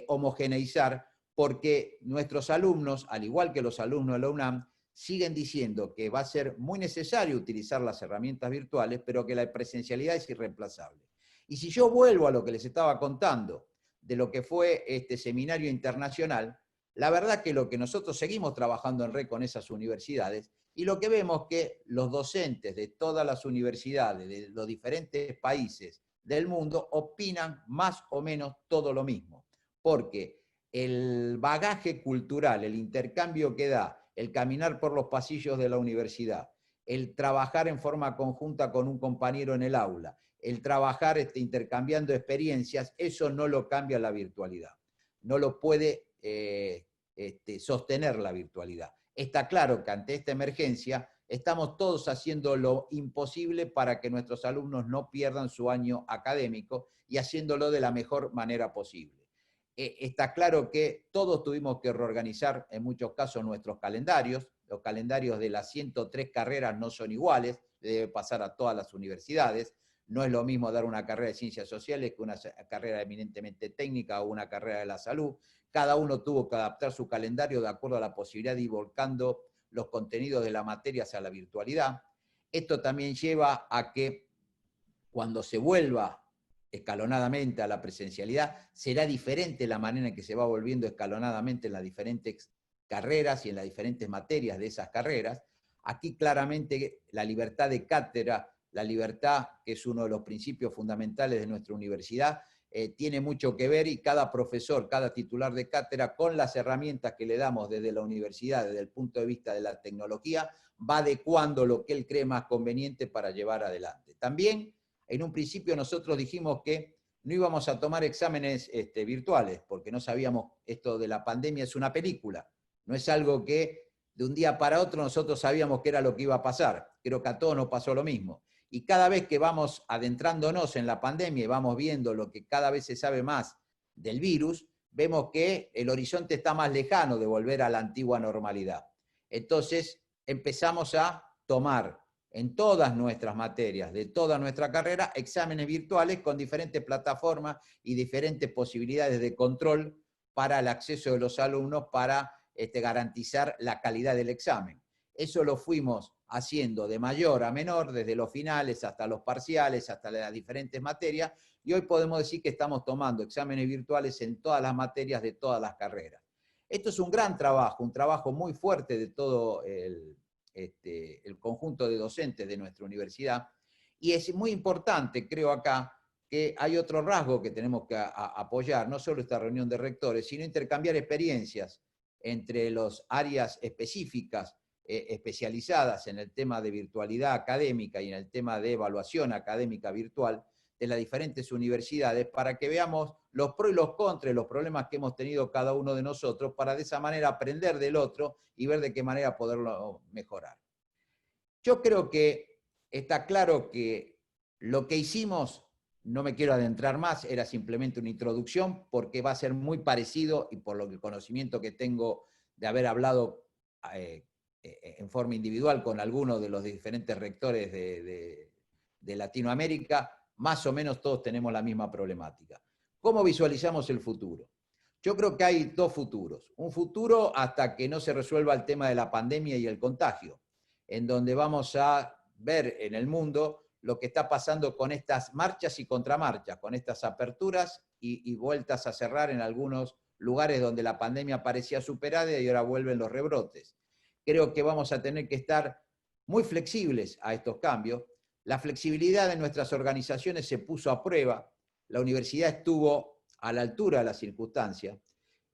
homogeneizar, porque nuestros alumnos, al igual que los alumnos de la UNAM, siguen diciendo que va a ser muy necesario utilizar las herramientas virtuales, pero que la presencialidad es irreemplazable. Y si yo vuelvo a lo que les estaba contando de lo que fue este seminario internacional, la verdad que lo que nosotros seguimos trabajando en red con esas universidades, y lo que vemos que los docentes de todas las universidades de los diferentes países del mundo opinan más o menos todo lo mismo, porque el bagaje cultural, el intercambio que da, el caminar por los pasillos de la universidad, el trabajar en forma conjunta con un compañero en el aula, el trabajar intercambiando experiencias, eso no lo cambia la virtualidad. No lo puede sostener la virtualidad. Está claro que ante esta emergencia estamos todos haciendo lo imposible para que nuestros alumnos no pierdan su año académico y haciéndolo de la mejor manera posible. Está claro que todos tuvimos que reorganizar en muchos casos nuestros calendarios. Los calendarios de las 103 carreras no son iguales, debe pasar a todas las universidades. No es lo mismo dar una carrera de ciencias sociales que una carrera eminentemente técnica o una carrera de la salud. Cada uno tuvo que adaptar su calendario de acuerdo a la posibilidad de ir volcando los contenidos de la materia hacia la virtualidad. Esto también lleva a que cuando se vuelva escalonadamente a la presencialidad, será diferente la manera en que se va volviendo escalonadamente en las diferentes carreras y en las diferentes materias de esas carreras. Aquí claramente la libertad de cátedra, la libertad, que es uno de los principios fundamentales de nuestra universidad, tiene mucho que ver, y cada profesor, cada titular de cátedra, con las herramientas que le damos desde la universidad, desde el punto de vista de la tecnología, va adecuando lo que él cree más conveniente para llevar adelante. También, en un principio nosotros dijimos que no íbamos a tomar exámenes virtuales, porque no sabíamos, esto de la pandemia es una película, no es algo que de un día para otro nosotros sabíamos que era lo que iba a pasar. Creo que a todos nos pasó lo mismo. Y cada vez que vamos adentrándonos en la pandemia y vamos viendo lo que cada vez se sabe más del virus, vemos que el horizonte está más lejano de volver a la antigua normalidad. Entonces empezamos a tomar en todas nuestras materias, de toda nuestra carrera, exámenes virtuales con diferentes plataformas y diferentes posibilidades de control para el acceso de los alumnos, para garantizar la calidad del examen. Eso lo fuimos haciendo de mayor a menor, desde los finales hasta los parciales, hasta las diferentes materias, y hoy podemos decir que estamos tomando exámenes virtuales en todas las materias de todas las carreras. Esto es un gran trabajo, un trabajo muy fuerte de todo el conjunto de docentes de nuestra universidad, y es muy importante, creo acá, que hay otro rasgo que tenemos que apoyar, no solo esta reunión de rectores, sino intercambiar experiencias entre las áreas específicas, especializadas en el tema de virtualidad académica y en el tema de evaluación académica virtual de las diferentes universidades, para que veamos los pros y los contras, los problemas que hemos tenido cada uno de nosotros, para de esa manera aprender del otro y ver de qué manera poderlo mejorar. Yo creo que está claro que lo que hicimos, no me quiero adentrar más, era simplemente una introducción, porque va a ser muy parecido, y por el conocimiento que tengo de haber hablado en forma individual con algunos de los diferentes rectores de Latinoamérica, más o menos todos tenemos la misma problemática. ¿Cómo visualizamos el futuro? Yo creo que hay dos futuros. Un futuro hasta que no se resuelva el tema de la pandemia y el contagio, en donde vamos a ver en el mundo lo que está pasando con estas marchas y contramarchas, con estas aperturas y vueltas a cerrar en algunos lugares donde la pandemia parecía superada y ahora vuelven los rebrotes. Creo que vamos a tener que estar muy flexibles a estos cambios. La flexibilidad de nuestras organizaciones se puso a prueba, la universidad estuvo a la altura de las circunstancias,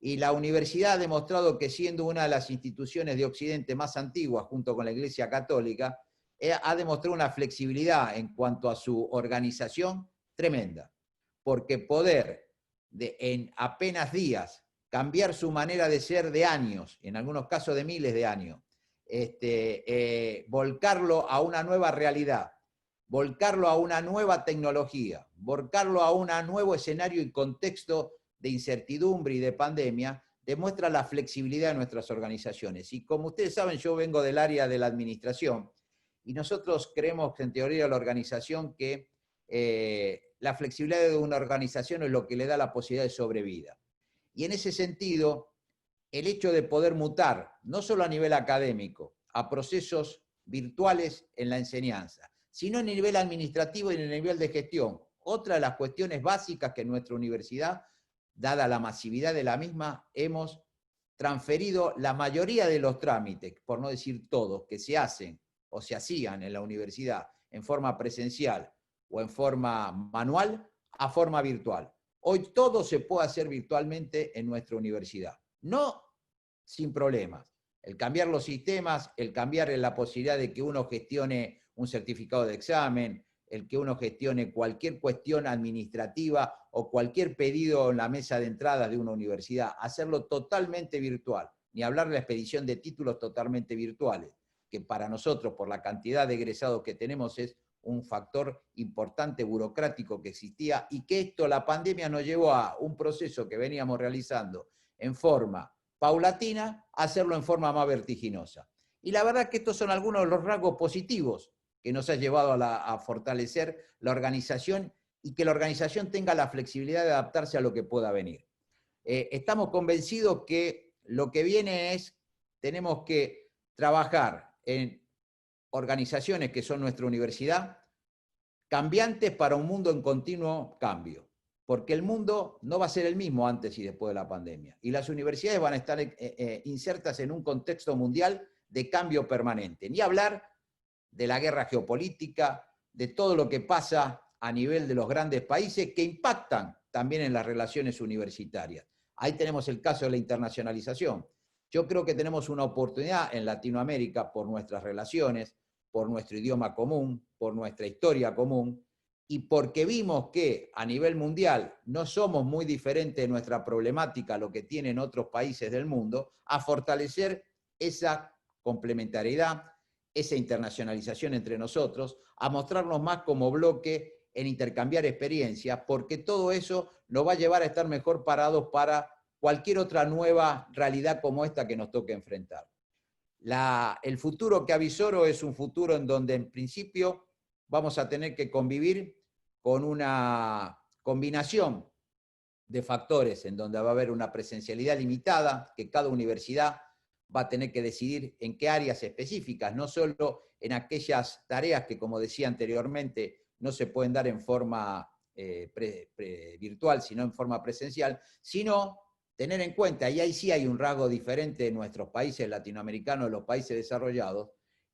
y la universidad ha demostrado que, siendo una de las instituciones de Occidente más antiguas, junto con la Iglesia Católica, ha demostrado una flexibilidad en cuanto a su organización tremenda, porque poder en apenas días cambiar su manera de ser de años, en algunos casos de miles de años, volcarlo a una nueva realidad, volcarlo a una nueva tecnología, volcarlo a un nuevo escenario y contexto de incertidumbre y de pandemia, demuestra la flexibilidad de nuestras organizaciones. Y como ustedes saben, yo vengo del área de la administración, y nosotros creemos en teoría de la organización que la flexibilidad de una organización es lo que le da la posibilidad de sobrevida. Y en ese sentido, el hecho de poder mutar, no solo a nivel académico, a procesos virtuales en la enseñanza, sino en el nivel administrativo y en el nivel de gestión. Otra de las cuestiones básicas que en nuestra universidad, dada la masividad de la misma, hemos transferido la mayoría de los trámites, por no decir todos, que se hacen o se hacían en la universidad en forma presencial o en forma manual, a forma virtual. Hoy todo se puede hacer virtualmente en nuestra universidad. No sin problemas. El cambiar los sistemas, el cambiar la posibilidad de que uno gestione un certificado de examen, el que uno gestione cualquier cuestión administrativa o cualquier pedido en la mesa de entrada de una universidad, hacerlo totalmente virtual, ni hablar de la expedición de títulos totalmente virtuales, que para nosotros, por la cantidad de egresados que tenemos, es un factor importante burocrático que existía, y que esto, la pandemia, nos llevó a un proceso que veníamos realizando en forma paulatina a hacerlo en forma más vertiginosa. Y la verdad que estos son algunos de los rasgos positivos que nos ha llevado a fortalecer la organización, y que la organización tenga la flexibilidad de adaptarse a lo que pueda venir. Estamos convencidos que lo que viene es, tenemos que trabajar en organizaciones que son nuestra universidad, cambiantes para un mundo en continuo cambio, porque el mundo no va a ser el mismo antes y después de la pandemia, y las universidades van a estar insertas en un contexto mundial de cambio permanente. Ni hablar de la guerra geopolítica, de todo lo que pasa a nivel de los grandes países que impactan también en las relaciones universitarias. Ahí tenemos el caso de la internacionalización. Yo creo que tenemos una oportunidad en Latinoamérica, por nuestras relaciones, por nuestro idioma común, por nuestra historia común, y porque vimos que a nivel mundial no somos muy diferentes de nuestra problemática a lo que tienen otros países del mundo, a fortalecer esa complementariedad, esa internacionalización entre nosotros, a mostrarnos más como bloque en intercambiar experiencias, porque todo eso nos va a llevar a estar mejor parados para cualquier otra nueva realidad como esta que nos toque enfrentar. El futuro que avisoro es un futuro en donde, en principio, vamos a tener que convivir con una combinación de factores, en donde va a haber una presencialidad limitada, que cada universidad va a tener que decidir en qué áreas específicas, no solo en aquellas tareas que, como decía anteriormente, no se pueden dar en forma virtual, sino en forma presencial, sino tener en cuenta, y ahí sí hay un rasgo diferente de nuestros países latinoamericanos, de los países desarrollados,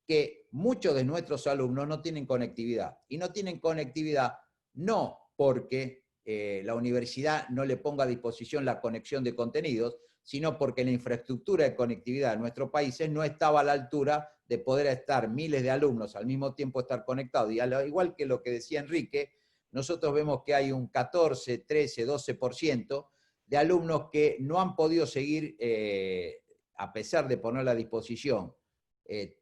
que muchos de nuestros alumnos no tienen conectividad. Y no tienen conectividad no porque la universidad no le ponga a disposición la conexión de contenidos, sino porque la infraestructura de conectividad de nuestros países no estaba a la altura de poder estar miles de alumnos al mismo tiempo estar conectados. Y al igual que lo que decía Enrique, nosotros vemos que hay un 14, 13, 12% de alumnos que no han podido seguir, a pesar de poner a disposición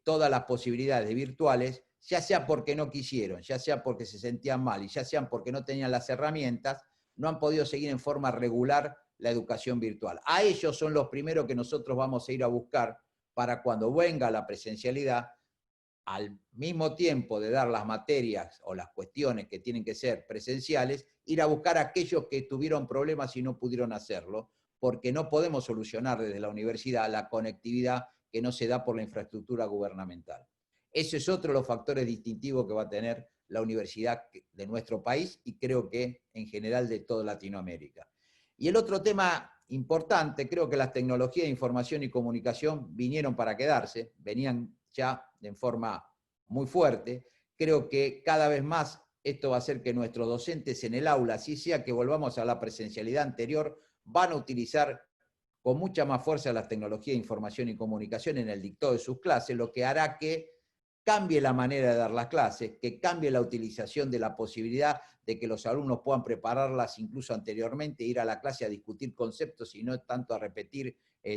todas las posibilidades virtuales, ya sea porque no quisieron, ya sea porque se sentían mal y ya sea porque no tenían las herramientas, no han podido seguir en forma regular la educación virtual. A ellos son los primeros que nosotros vamos a ir a buscar para cuando venga la presencialidad, al mismo tiempo de dar las materias o las cuestiones que tienen que ser presenciales, ir a buscar a aquellos que tuvieron problemas y no pudieron hacerlo, porque no podemos solucionar desde la universidad la conectividad que no se da por la infraestructura gubernamental. Ese es otro de los factores distintivos que va a tener la universidad de nuestro país y creo que en general de toda Latinoamérica. Y el otro tema importante, creo que las tecnologías de información y comunicación vinieron para quedarse, venían ya en forma muy fuerte. Creo que cada vez más esto va a hacer que nuestros docentes en el aula, así sea que volvamos a la presencialidad anterior, van a utilizar con mucha más fuerza las tecnologías de información y comunicación en el dictado de sus clases, lo que hará que cambie la manera de dar las clases, que cambie la utilización de la posibilidad de que los alumnos puedan prepararlas incluso anteriormente, ir a la clase a discutir conceptos y no tanto a repetir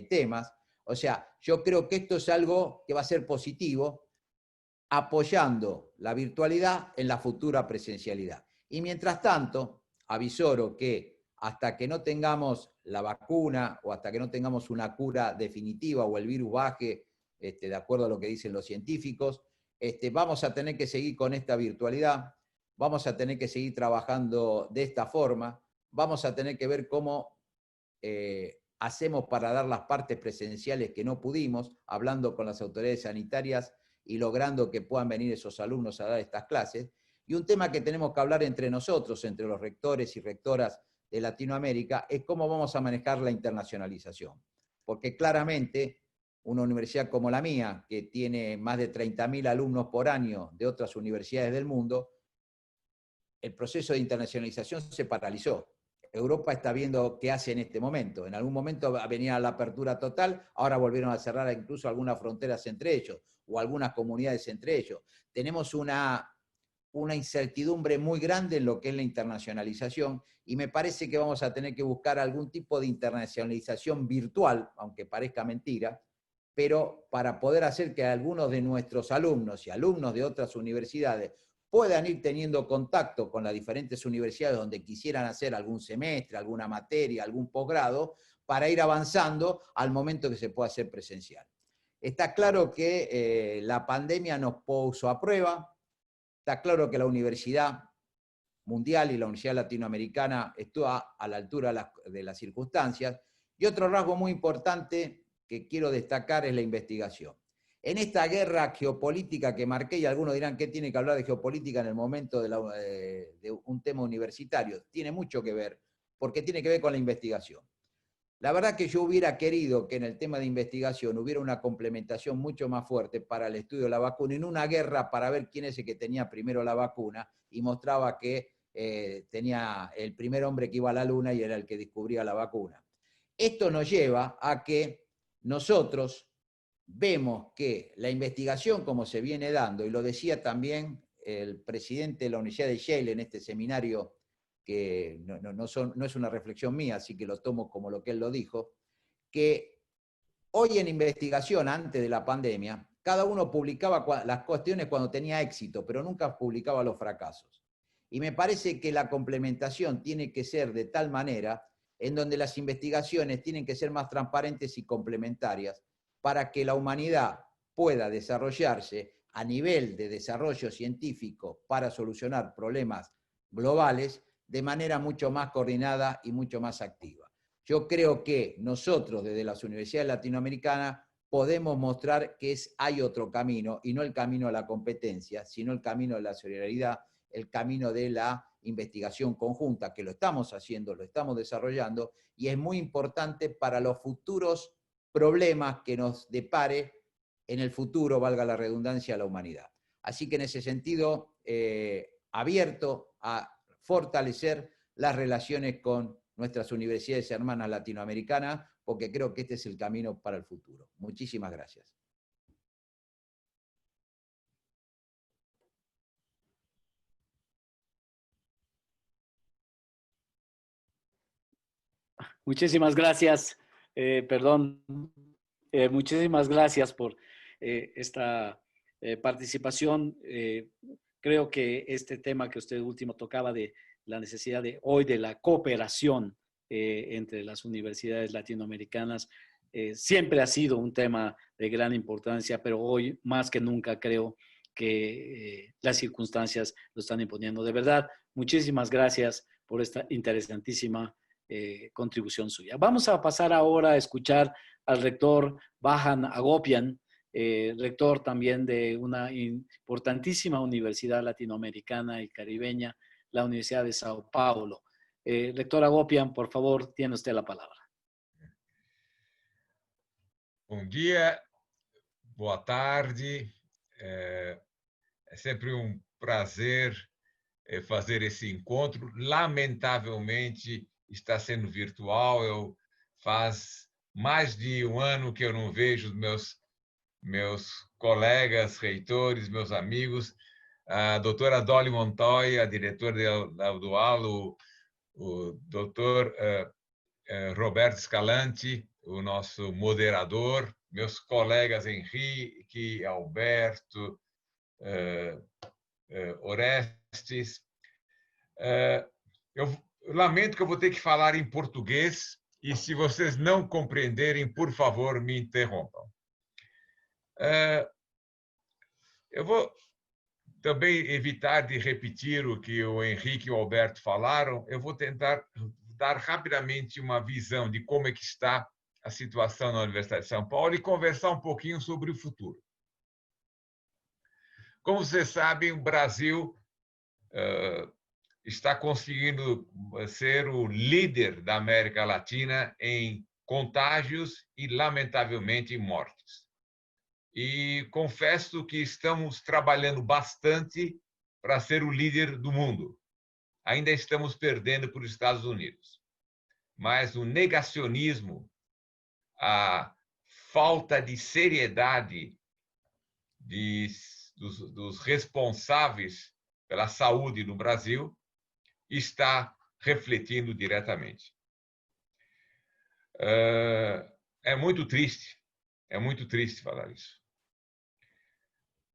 temas. O sea, yo creo que esto es algo que va a ser positivo, apoyando la virtualidad en la futura presencialidad. Y mientras tanto, avisoro que hasta que no tengamos la vacuna o hasta que no tengamos una cura definitiva o el virus baje, de acuerdo a lo que dicen los científicos, vamos a tener que seguir con esta virtualidad, vamos a tener que seguir trabajando de esta forma, vamos a tener que ver cómo hacemos para dar las partes presenciales que no pudimos, hablando con las autoridades sanitarias y logrando que puedan venir esos alumnos a dar estas clases. Y un tema que tenemos que hablar entre nosotros, entre los rectores y rectoras de Latinoamérica, es cómo vamos a manejar la internacionalización. Porque claramente una universidad como la mía, que tiene más de 30.000 alumnos por año de otras universidades del mundo, el proceso de internacionalización se paralizó. Europa está viendo qué hace en este momento. En algún momento venía la apertura total, ahora volvieron a cerrar incluso algunas fronteras entre ellos, o algunas comunidades entre ellos. Tenemos una incertidumbre muy grande en lo que es la internacionalización, y me parece que vamos a tener que buscar algún tipo de internacionalización virtual, aunque parezca mentira, pero para poder hacer que algunos de nuestros alumnos y alumnos de otras universidades puedan ir teniendo contacto con las diferentes universidades donde quisieran hacer algún semestre, alguna materia, algún posgrado, para ir avanzando al momento que se pueda hacer presencial. Está claro que la pandemia nos puso a prueba, está claro que la universidad mundial y la universidad latinoamericana estuvo a la altura de las circunstancias, y otro rasgo muy importante que quiero destacar es la investigación. En esta guerra geopolítica que marqué, y algunos dirán que tiene que hablar de geopolítica en el momento de un tema universitario, tiene mucho que ver, porque tiene que ver con la investigación. La verdad que yo hubiera querido que en el tema de investigación hubiera una complementación mucho más fuerte para el estudio de la vacuna, en una guerra para ver quién es el que tenía primero la vacuna, y mostraba que tenía el primer hombre que iba a la luna y era el que descubría la vacuna. Esto nos lleva a que nosotros vemos que la investigación como se viene dando, y lo decía también el presidente de la Universidad de Yale en este seminario, que no es una reflexión mía, así que lo tomo como lo que él lo dijo, que hoy en investigación, antes de la pandemia, cada uno publicaba las cuestiones cuando tenía éxito, pero nunca publicaba los fracasos. Y me parece que la complementación tiene que ser de tal manera en donde las investigaciones tienen que ser más transparentes y complementarias para que la humanidad pueda desarrollarse a nivel de desarrollo científico para solucionar problemas globales de manera mucho más coordinada y mucho más activa. Yo creo que nosotros desde las universidades latinoamericanas podemos mostrar que hay otro camino, y no el camino a la competencia, sino el camino de la solidaridad, el camino de la investigación conjunta, que lo estamos haciendo, lo estamos desarrollando, y es muy importante para los futuros problemas que nos depare en el futuro, valga la redundancia, a la humanidad. Así que en ese sentido, abierto a fortalecer las relaciones con nuestras universidades hermanas latinoamericanas, porque creo que este es el camino para el futuro. Muchísimas gracias. Muchísimas gracias, muchísimas gracias por esta participación. Creo que este tema que usted último tocaba de la necesidad de hoy de la cooperación entre las universidades latinoamericanas siempre ha sido un tema de gran importancia, pero hoy más que nunca creo que las circunstancias lo están imponiendo. De verdad, muchísimas gracias por esta interesantísima contribución suya. Vamos a pasar ahora a escuchar al rector Vahan Agopian, rector también de una importantísima universidad latinoamericana y caribeña, la Universidad de Sao Paulo. Rector Agopian, por favor, tiene usted la palabra. Bom dia, boa tarde. É sempre prazer fazer esse encontro. Lamentavelmente, está sendo virtual. Faz mais de um ano que eu não vejo os meus colegas, reitores, meus amigos. A doutora Dolly Montoya, a diretora da UDUAL, o doutor Roberto Escalante, o nosso moderador, meus colegas Henrique, Alberto, Orestes. Eu lamento que eu vou ter que falar em português e, se vocês não compreenderem, por favor, me interrompam. Eu vou também evitar de repetir o que o Henrique e o Alberto falaram. Eu vou tentar dar rapidamente uma visão de como é que está a situação na Universidade de São Paulo e conversar um pouquinho sobre o futuro. Como vocês sabem, o Brasil está conseguindo ser o líder da América Latina em contágios e, lamentavelmente, em mortes. E confesso que estamos trabalhando bastante para ser o líder do mundo. Ainda estamos perdendo para os Estados Unidos. Mas o negacionismo, a falta de seriedade dos responsáveis pela saúde no Brasil está refletindo diretamente. É muito triste falar isso.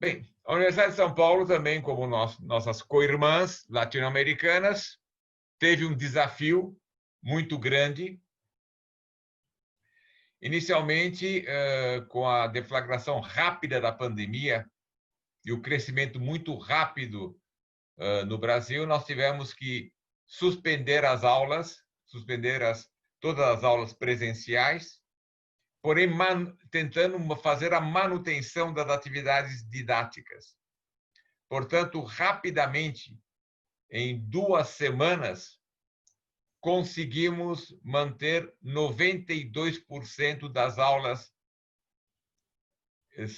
Bem, a Universidade de São Paulo também, como nossas co-irmãs latino-americanas, teve um desafio muito grande. Inicialmente, com a deflagração rápida da pandemia e o crescimento muito rápido no Brasil, nós tivemos que suspender as aulas, todas as aulas presenciais, porém tentando fazer a manutenção das atividades didáticas. Portanto, rapidamente, em 2 semanas, conseguimos manter 92% das aulas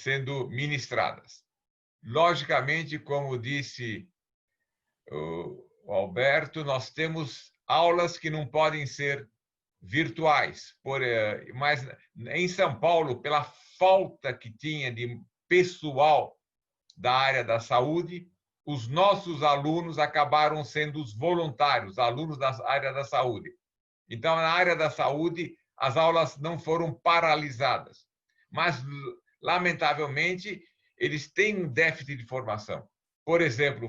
sendo ministradas. Logicamente, como disse o Alberto, nós temos aulas que não podem ser virtuais, mas em São Paulo, pela falta que tinha de pessoal da área da saúde, os nossos alunos acabaram sendo os voluntários, alunos da área da saúde. Então, na área da saúde, as aulas não foram paralisadas, mas, lamentavelmente, eles têm um déficit de formação. Por exemplo,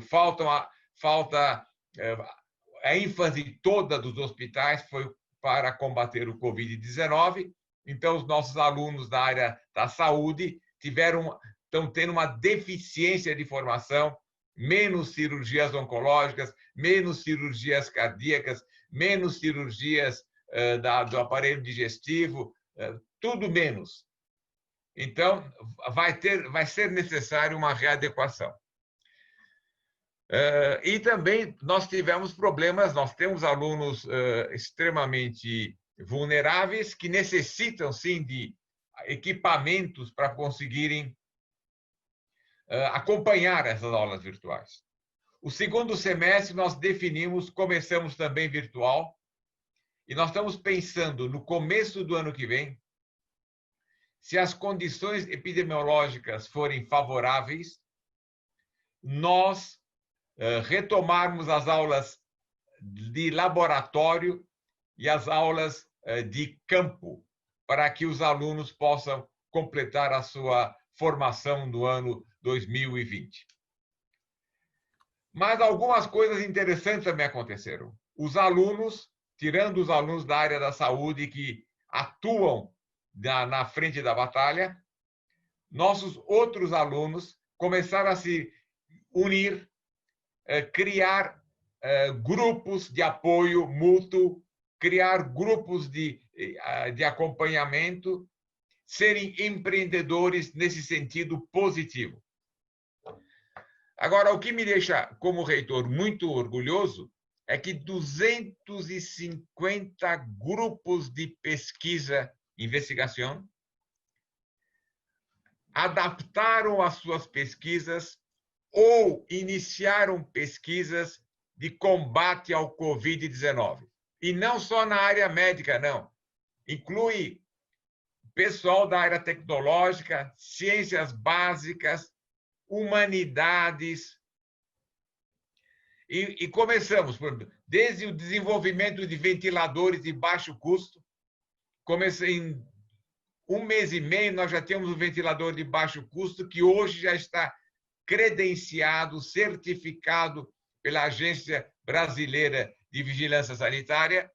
a ênfase toda dos hospitais foi para combater o Covid-19, então os nossos alunos da área da saúde estão tendo uma deficiência de formação, menos cirurgias oncológicas, menos cirurgias cardíacas, menos cirurgias do aparelho digestivo, tudo menos. Então, vai ser necessário uma readequação. E também nós tivemos problemas, nós temos alunos extremamente vulneráveis que necessitam, sim, de equipamentos para conseguirem acompanhar essas aulas virtuais. O segundo semestre nós começamos também virtual, e nós estamos pensando no começo do ano que vem, se as condições epidemiológicas forem favoráveis, nós retomarmos as aulas de laboratório e as aulas de campo, para que os alunos possam completar a sua formação do ano 2020. Mas algumas coisas interessantes também aconteceram. Os alunos, tirando os alunos da área da saúde que atuam na frente da batalha, nossos outros alunos começaram a se unir, criar grupos de apoio mútuo, criar grupos de acompanhamento, serem empreendedores nesse sentido positivo. Agora, o que me deixa, como reitor, muito orgulhoso é que 250 grupos de pesquisa, investigação, adaptaram as suas pesquisas ou iniciaram pesquisas de combate ao Covid-19. E não só na área médica, não. Inclui pessoal da área tecnológica, ciências básicas, humanidades. E começamos, desde o desenvolvimento de ventiladores de baixo custo. Em 1 mês e meio, nós já temos um ventilador de baixo custo que hoje já está credenciado, certificado pela Agência Brasileira de Vigilância Sanitária.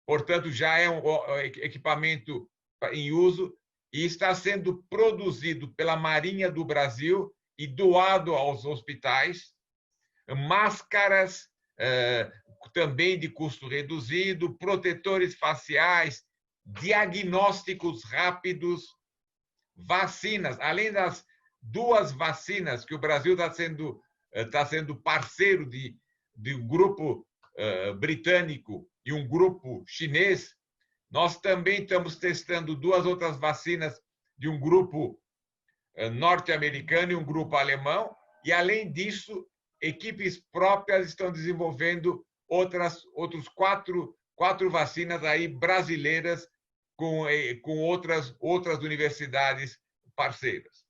Portanto, já é um equipamento em uso e está sendo produzido pela Marinha do Brasil e doado aos hospitais. Máscaras também de custo reduzido, protetores faciais, diagnósticos rápidos, vacinas, além das 2 vacinas que o Brasil está sendo parceiro de um grupo britânico e um grupo chinês. Nós também estamos testando 2 outras vacinas de um grupo norte-americano e um grupo alemão, e além disso, equipes próprias estão desenvolvendo outros 4 vacinas aí brasileiras com outras universidades parceiras.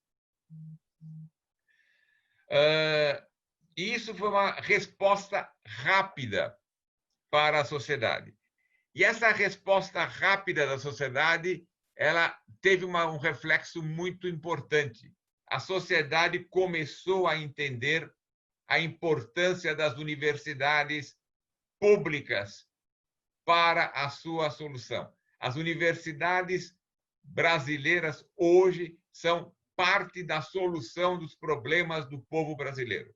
Isso foi uma resposta rápida para a sociedade. E essa resposta rápida da sociedade, ela teve um reflexo muito importante. A sociedade começou a entender a importância das universidades públicas para a sua solução. As universidades brasileiras hoje são parte da solução dos problemas do povo brasileiro.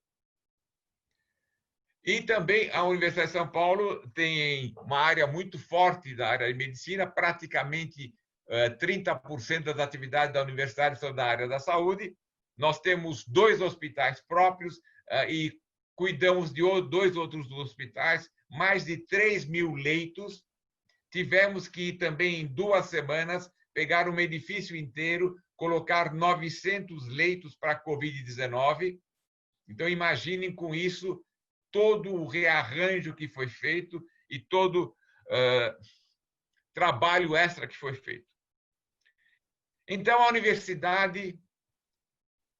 E também a Universidade de São Paulo tem uma área muito forte da área de medicina, praticamente 30% das atividades da universidade são da área da saúde. Nós temos 2 hospitais próprios e cuidamos de 2 outros hospitais, mais de 3.000 leitos. Tivemos que também, em 2 semanas, pegar um edifício inteiro, colocar 900 leitos para a Covid-19. Então, imaginem com isso todo o rearranjo que foi feito e todo trabalho extra que foi feito. Então, a universidade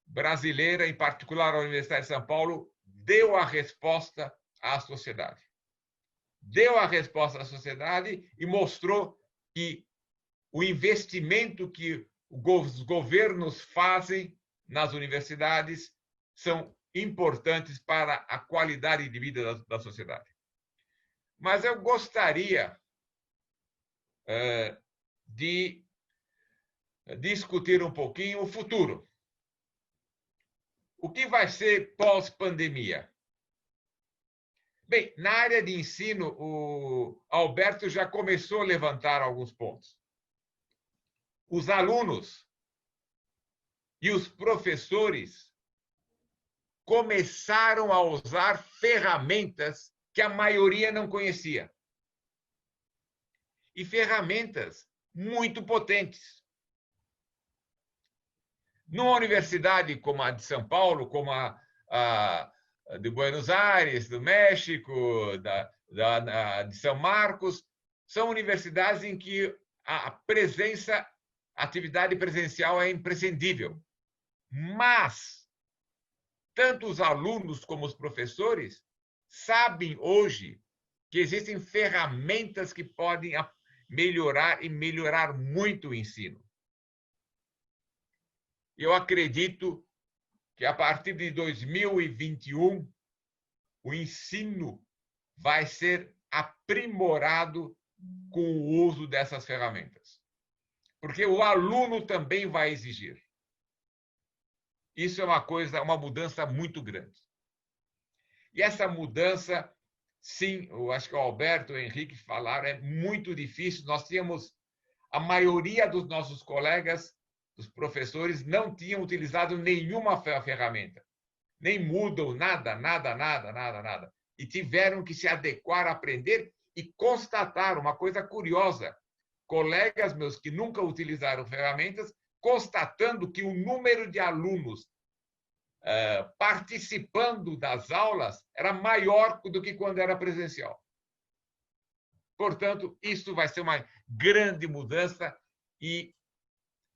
brasileira, em particular a Universidade de São Paulo, deu a resposta à sociedade. Deu a resposta à sociedade e mostrou que o investimento que os governos fazem nas universidades são importantes para a qualidade de vida da sociedade. Mas eu gostaria de discutir um pouquinho o futuro. O que vai ser pós-pandemia? Bem, na área de ensino, o Alberto já começou a levantar alguns pontos. Os alunos e os professores começaram a usar ferramentas que a maioria não conhecia. E ferramentas muito potentes. Numa universidade como a de São Paulo, como a de Buenos Aires, do México, de São Marcos, são universidades em que a atividade presencial é imprescindível. Mas, tanto os alunos como os professores sabem hoje que existem ferramentas que podem melhorar e melhorar muito o ensino. Eu acredito que a partir de 2021 o ensino vai ser aprimorado com o uso dessas ferramentas. Porque o aluno também vai exigir. Isso é uma mudança muito grande. E essa mudança, sim, eu acho que o Alberto e o Henrique falaram, é muito difícil. Nós tínhamos, a maioria dos nossos colegas, dos professores, não tinham utilizado nenhuma ferramenta. Nem Moodle, nada. E tiveram que se adequar, aprender e constatar uma coisa curiosa. Colegas meus que nunca utilizaram ferramentas, constatando que o número de alunos participando das aulas era maior do que quando era presencial. Portanto, isso vai ser uma grande mudança e,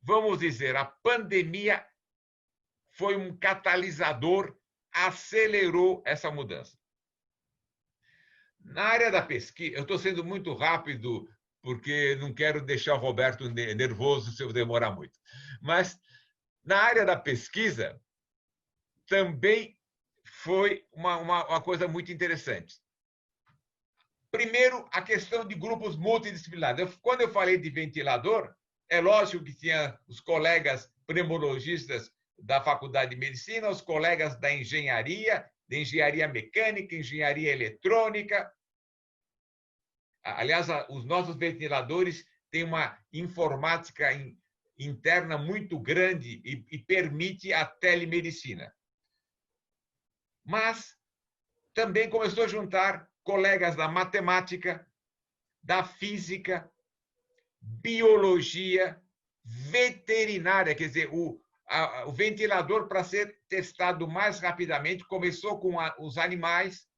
vamos dizer, a pandemia foi um catalisador, acelerou essa mudança. Na área da pesquisa, eu estou sendo muito rápido, porque não quero deixar o Roberto nervoso se eu demorar muito. Mas, na área da pesquisa, também foi uma coisa muito interessante. Primeiro, a questão de grupos multidisciplinares. Quando eu falei de ventilador, é lógico que tinha os colegas pneumologistas da Faculdade de Medicina, os colegas da engenharia mecânica, engenharia eletrônica. Aliás, os nossos ventiladores têm uma informática interna muito grande e permite a telemedicina. Mas também começou a juntar colegas da matemática, da física, biologia, veterinária, quer dizer, o ventilador, para ser testado mais rapidamente, começou com os animais,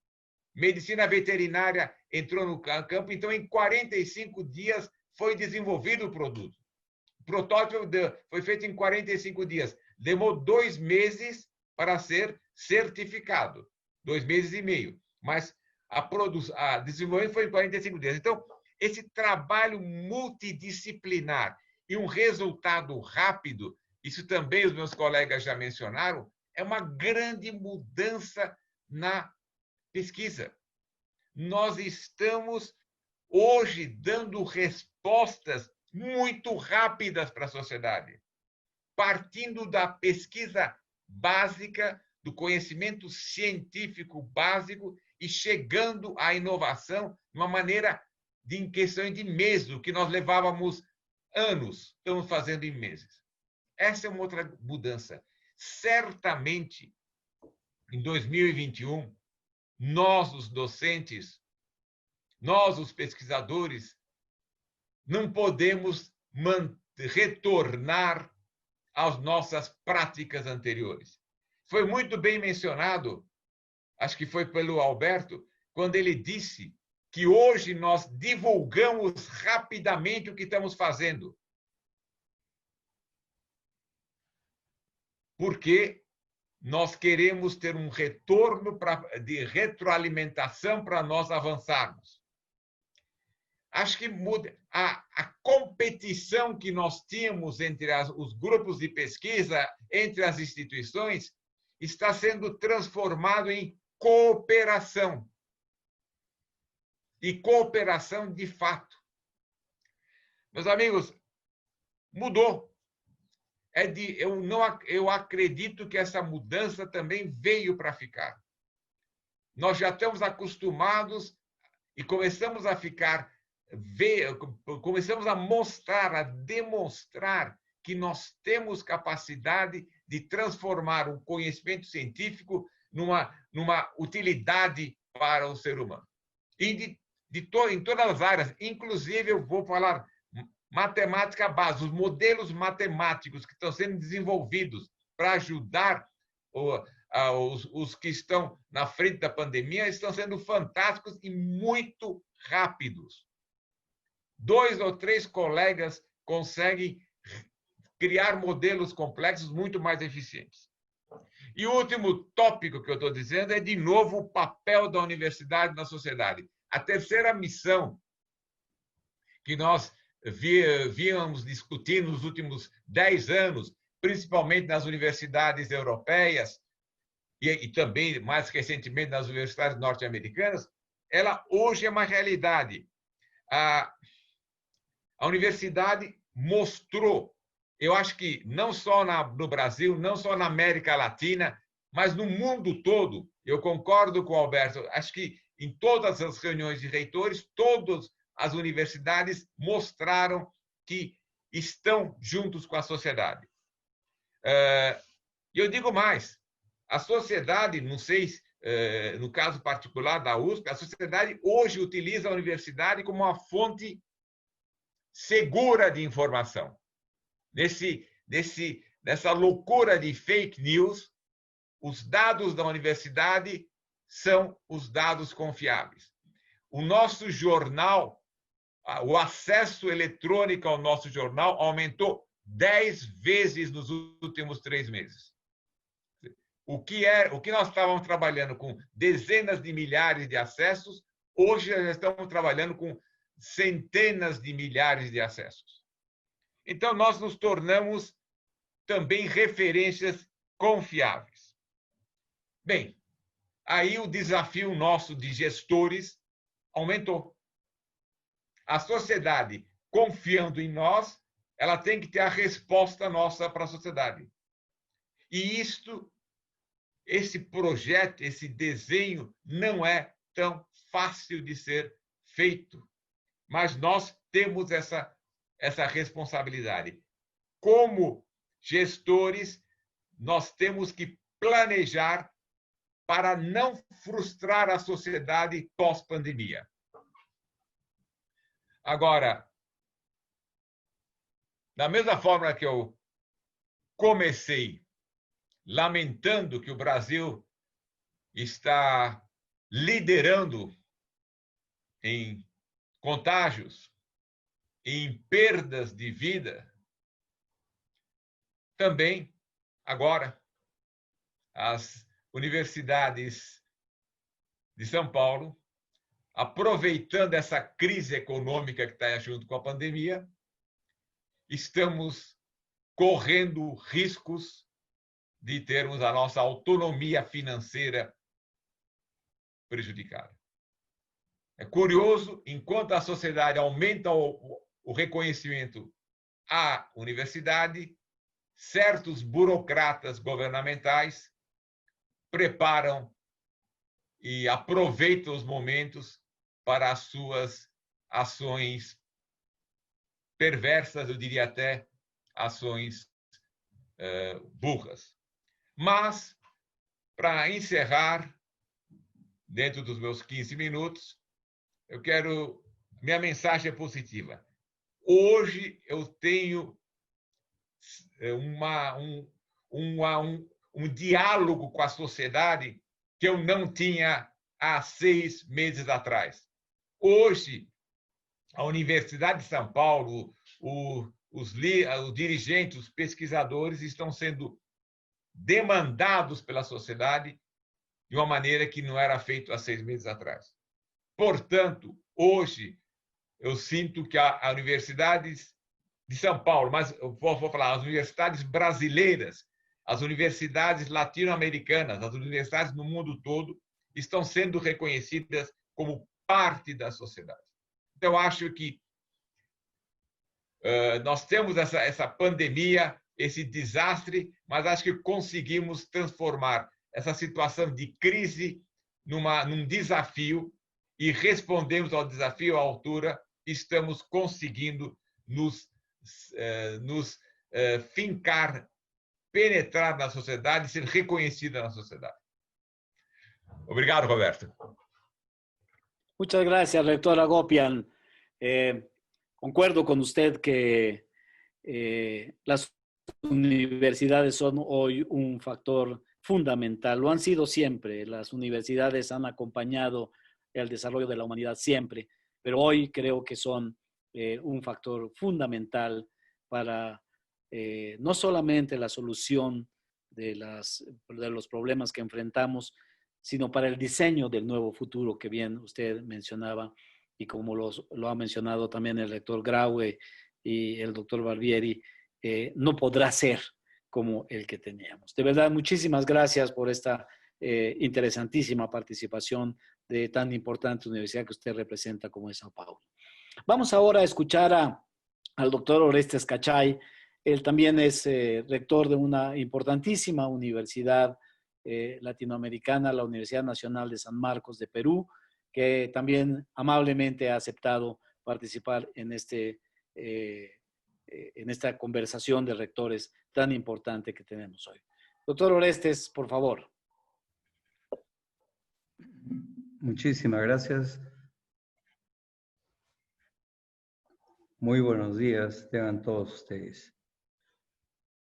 medicina veterinária entrou no campo, então em 45 dias foi desenvolvido o produto. O protótipo foi feito em 45 dias. Demorou 2 meses para ser certificado, 2 meses e meio. Mas a desenvolvimento foi em 45 dias. Então, esse trabalho multidisciplinar e um resultado rápido, isso também os meus colegas já mencionaram, é uma grande mudança na pesquisa. Nós estamos hoje dando respostas muito rápidas para a sociedade, partindo da pesquisa básica, do conhecimento científico básico e chegando à inovação de uma maneira em questão de meses, o que nós levávamos anos, estamos fazendo em meses. Essa é uma outra mudança. Certamente, em 2021, nós, os docentes, nós, os pesquisadores, não podemos retornar às nossas práticas anteriores. Foi muito bem mencionado, acho que foi pelo Alberto, quando ele disse que hoje nós divulgamos rapidamente o que estamos fazendo. Porque nós queremos ter um retorno de retroalimentação para nós avançarmos. Acho que muda a competição que nós tínhamos entre os grupos de pesquisa, entre as instituições, está sendo transformado em cooperação. E cooperação de fato. Meus amigos, mudou. Eu acredito que essa mudança também veio para ficar. Nós já estamos acostumados e começamos a mostrar, a demonstrar que nós temos capacidade de transformar um conhecimento científico numa utilidade para o ser humano. E em todas as áreas, inclusive eu vou falar matemática base, os modelos matemáticos que estão sendo desenvolvidos para ajudar os que estão na frente da pandemia estão sendo fantásticos e muito rápidos. 2 ou 3 colegas conseguem criar modelos complexos muito mais eficientes. E o último tópico que eu estou dizendo é, de novo, o papel da universidade na sociedade. A terceira missão que nós víamos discutir nos últimos 10 anos, principalmente nas universidades europeias e também, mais recentemente, nas universidades norte-americanas, ela hoje é uma realidade. A universidade mostrou, eu acho que não só no Brasil, não só na América Latina, mas no mundo todo, eu concordo com o Alberto, acho que em todas as reuniões de reitores, todas as universidades mostraram que estão juntos com a sociedade. E eu digo mais, a sociedade, não sei, no caso particular da USP, a sociedade hoje utiliza a universidade como uma fonte segura de informação. Nessa loucura de fake news, os dados da universidade são os dados confiáveis. O nosso jornal, o acesso eletrônico ao nosso jornal aumentou 10 vezes nos últimos 3 meses. O que nós estávamos trabalhando com dezenas de milhares de acessos, hoje nós estamos trabalhando com centenas de milhares de acessos. Então, nós nos tornamos também referências confiáveis. Bem, aí o desafio nosso de gestores aumentou. A sociedade, confiando em nós, ela tem que ter a resposta nossa para a sociedade. E esse projeto, esse desenho, não é tão fácil de ser feito. Mas nós temos essa responsabilidade. Como gestores, nós temos que planejar para não frustrar a sociedade pós-pandemia. Agora, da mesma forma que eu comecei lamentando que o Brasil está liderando em contágios, em perdas de vida, também, agora, as universidades de São Paulo, aproveitando essa crise econômica que está junto com a pandemia, estamos correndo riscos de termos a nossa autonomia financeira prejudicada. É curioso, enquanto a sociedade aumenta o reconhecimento à universidade, certos burocratas governamentais preparam e aproveitam os momentos para as suas ações perversas, eu diria até ações burras. Mas, para encerrar, dentro dos meus 15 minutos, minha mensagem é positiva. Hoje eu tenho um diálogo com a sociedade que eu não tinha há 6 meses atrás. Hoje, a Universidade de São Paulo, os dirigentes, os pesquisadores estão sendo demandados pela sociedade de uma maneira que não era feito há 6 meses atrás. Portanto, hoje, eu sinto que a universidades de São Paulo, mas eu vou falar, as universidades brasileiras, as universidades latino-americanas, as universidades no mundo todo, estão sendo reconhecidas como parte da sociedade. Então, eu acho que nós temos essa pandemia, esse desastre, mas acho que conseguimos transformar essa situação de crise num desafio e respondemos ao desafio à altura, estamos conseguindo nos fincar penetrar na sociedade e ser reconhecida na sociedade. Obrigado, Roberto. Muchas gracias, rector Agopian. Concuerdo con usted que las universidades son hoy un factor fundamental. Lo han sido siempre. Las universidades han acompañado el desarrollo de la humanidad siempre, pero hoy creo que son un factor fundamental para no solamente la solución de los problemas que enfrentamos, sino para el diseño del nuevo futuro que bien usted mencionaba y como lo ha mencionado también el rector Graue y el doctor Barbieri, no podrá ser como el que teníamos. De verdad, muchísimas gracias por esta interesantísima participación de tan importante universidad que usted representa como es Sao Paulo. Vamos ahora a escuchar al doctor Orestes Cachay. Él también es rector de una importantísima universidad latinoamericana, la Universidad Nacional de San Marcos de Perú, que también amablemente ha aceptado participar en esta conversación de rectores tan importante que tenemos hoy. Doctor Orestes, por favor. Muchísimas gracias. Muy buenos días, tengan todos ustedes.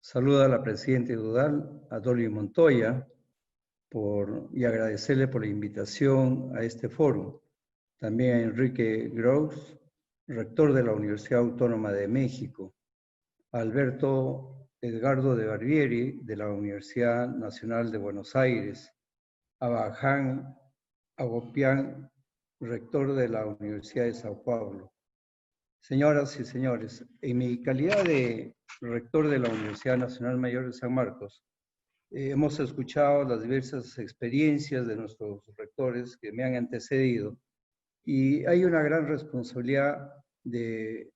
Saludo a la presidenta Udal, a Dolly Montoya, y agradecerle por la invitación a este foro. También a Enrique Gross, rector de la Universidad Autónoma de México, a Alberto Edgardo de Barbieri, de la Universidad Nacional de Buenos Aires, a Baján Agopian, rector de la Universidad de Sao Paulo. Señoras y señores, en mi calidad de rector de la Universidad Nacional Mayor de San Marcos, hemos escuchado las diversas experiencias de nuestros rectores que me han antecedido y hay una gran responsabilidad de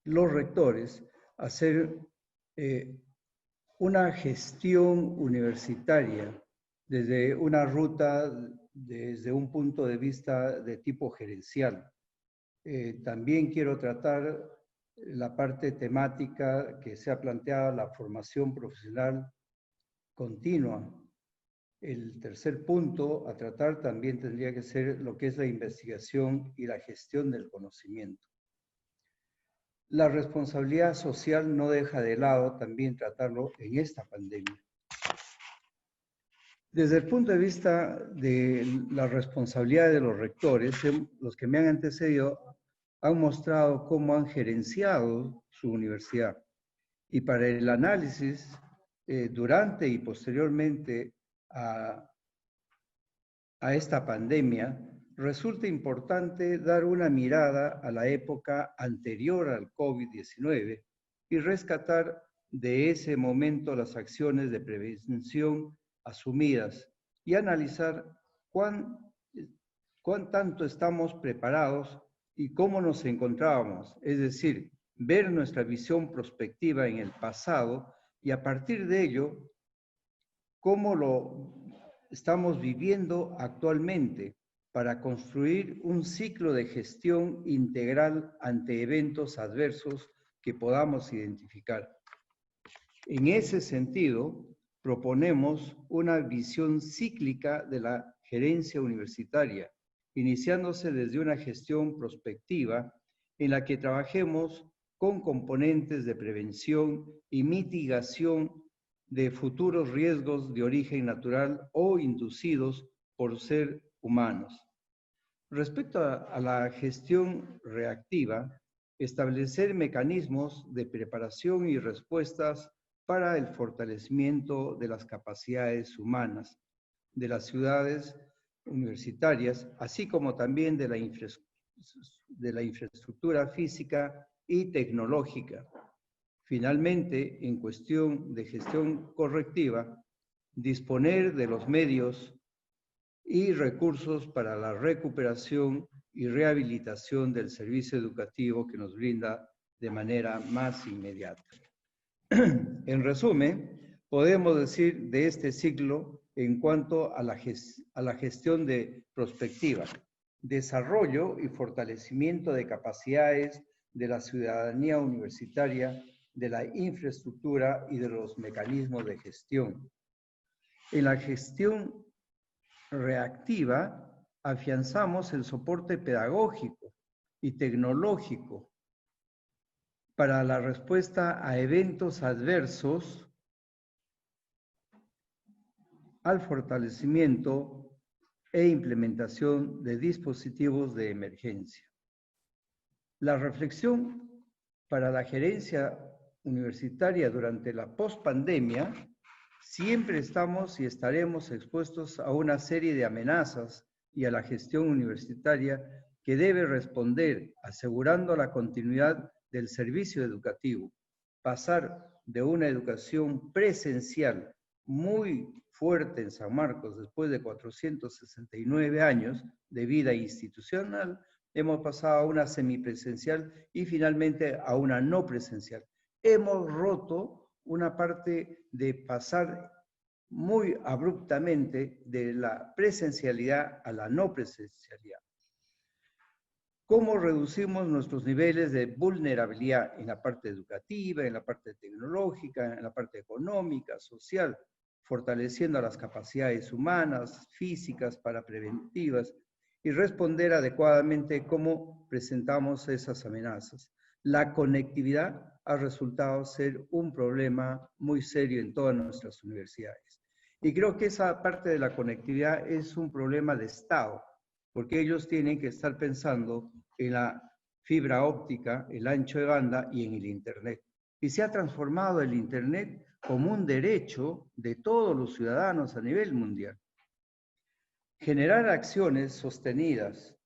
los rectores hacer una gestión universitaria desde una ruta, desde un punto de vista de tipo gerencial. También quiero tratar la parte temática que se ha planteado, la formación profesional continua. El tercer punto a tratar también tendría que ser lo que es la investigación y la gestión del conocimiento. La responsabilidad social no deja de lado también tratarlo en esta pandemia. Desde el punto de vista de la responsabilidad de los rectores, los que me han antecedido han mostrado cómo han gerenciado su universidad. Y para el análisis, durante y posteriormente a esta pandemia, resulta importante dar una mirada a la época anterior al COVID-19 y rescatar de ese momento las acciones de prevención asumidas y analizar cuán tanto estamos preparados y cómo nos encontrábamos, es decir, ver nuestra visión prospectiva en el pasado y a partir de ello, cómo lo estamos viviendo actualmente para construir un ciclo de gestión integral ante eventos adversos que podamos identificar. En ese sentido, proponemos una visión cíclica de la gerencia universitaria, iniciándose desde una gestión prospectiva en la que trabajemos con componentes de prevención y mitigación de futuros riesgos de origen natural o inducidos por ser humanos. Respecto a la gestión reactiva, establecer mecanismos de preparación y respuestas para el fortalecimiento de las capacidades humanas de las ciudades universitarias, así como también de la infraestructura física y tecnológica. Finalmente, en cuestión de gestión correctiva, disponer de los medios y recursos para la recuperación y rehabilitación del servicio educativo que nos brinda de manera más inmediata. En resumen, podemos decir de este ciclo en cuanto a la gestión de prospectiva, desarrollo y fortalecimiento de capacidades de la ciudadanía universitaria de la infraestructura y de los mecanismos de gestión. En la gestión reactiva, afianzamos el soporte pedagógico y tecnológico para la respuesta a eventos adversos, al fortalecimiento e implementación de dispositivos de emergencia. La reflexión para la gerencia universitaria durante la pospandemia: siempre estamos y estaremos expuestos a una serie de amenazas y a la gestión universitaria que debe responder asegurando la continuidad del servicio educativo. Pasar de una educación presencial muy fuerte en San Marcos después de 469 años de vida institucional, hemos pasado a una semipresencial y finalmente a una no presencial. Hemos roto una parte de pasar muy abruptamente de la presencialidad a la no presencialidad. ¿Cómo reducimos nuestros niveles de vulnerabilidad en la parte educativa, en la parte tecnológica, en la parte económica, social, fortaleciendo las capacidades humanas, físicas, para preventivas y responder adecuadamente cómo presentamos esas amenazas? La conectividad ha resultado ser un problema muy serio en todas nuestras universidades. Y creo que esa parte de la conectividad es un problema de Estado, porque ellos tienen que estar pensando en la fibra óptica, el ancho de banda y en el Internet. Y se ha transformado el Internet como un derecho de todos los ciudadanos a nivel mundial. Generar acciones sostenidas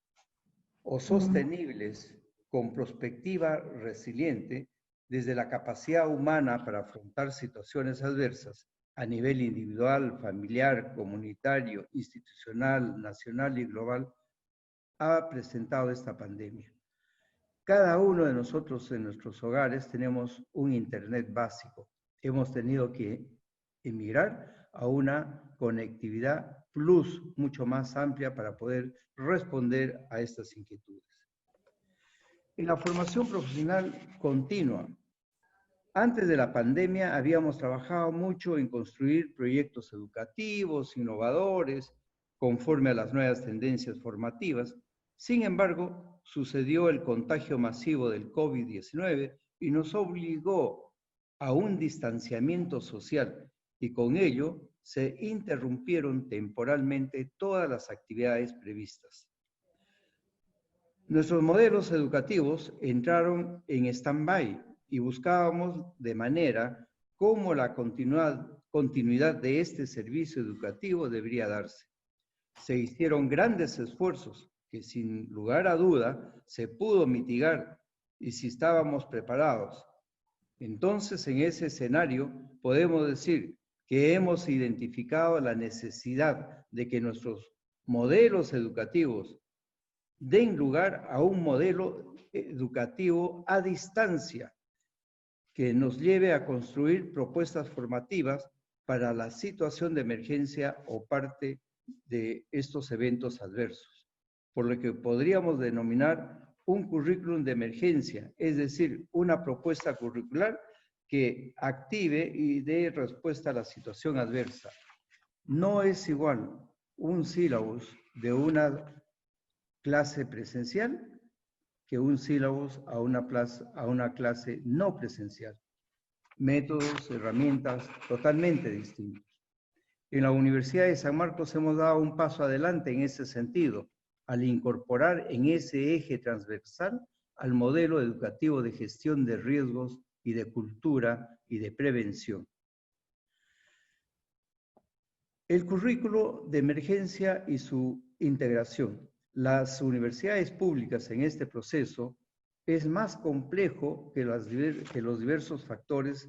o sostenibles con perspectiva resiliente desde la capacidad humana para afrontar situaciones adversas a nivel individual, familiar, comunitario, institucional, nacional y global, ha presentado esta pandemia. Cada uno de nosotros en nuestros hogares tenemos un Internet básico. Hemos tenido que emigrar a una conectividad plus mucho más amplia para poder responder a estas inquietudes. En la formación profesional continua, antes de la pandemia habíamos trabajado mucho en construir proyectos educativos, innovadores, conforme a las nuevas tendencias formativas. Sin embargo, sucedió el contagio masivo del COVID-19 y nos obligó a un distanciamiento social y con ello se interrumpieron temporalmente todas las actividades previstas. Nuestros modelos educativos entraron en stand-by y buscábamos de manera cómo la continuidad de este servicio educativo debería darse. Se hicieron grandes esfuerzos que sin lugar a duda se pudo mitigar y si estábamos preparados. Entonces, en ese escenario podemos decir que hemos identificado la necesidad de que nuestros modelos educativos den lugar a un modelo educativo a distancia que nos lleve a construir propuestas formativas para la situación de emergencia o parte de estos eventos adversos, por lo que podríamos denominar un currículum de emergencia, es decir, una propuesta curricular que active y dé respuesta a la situación adversa. No es igual un sílabus de una clase presencial que un sílabus a una clase no presencial. Métodos, herramientas totalmente distintos. En la Universidad de San Marcos hemos dado un paso adelante en ese sentido, al incorporar en ese eje transversal al modelo educativo de gestión de riesgos y de cultura y de prevención. El currículo de emergencia y su integración. Las universidades públicas en este proceso es más complejo que los diversos factores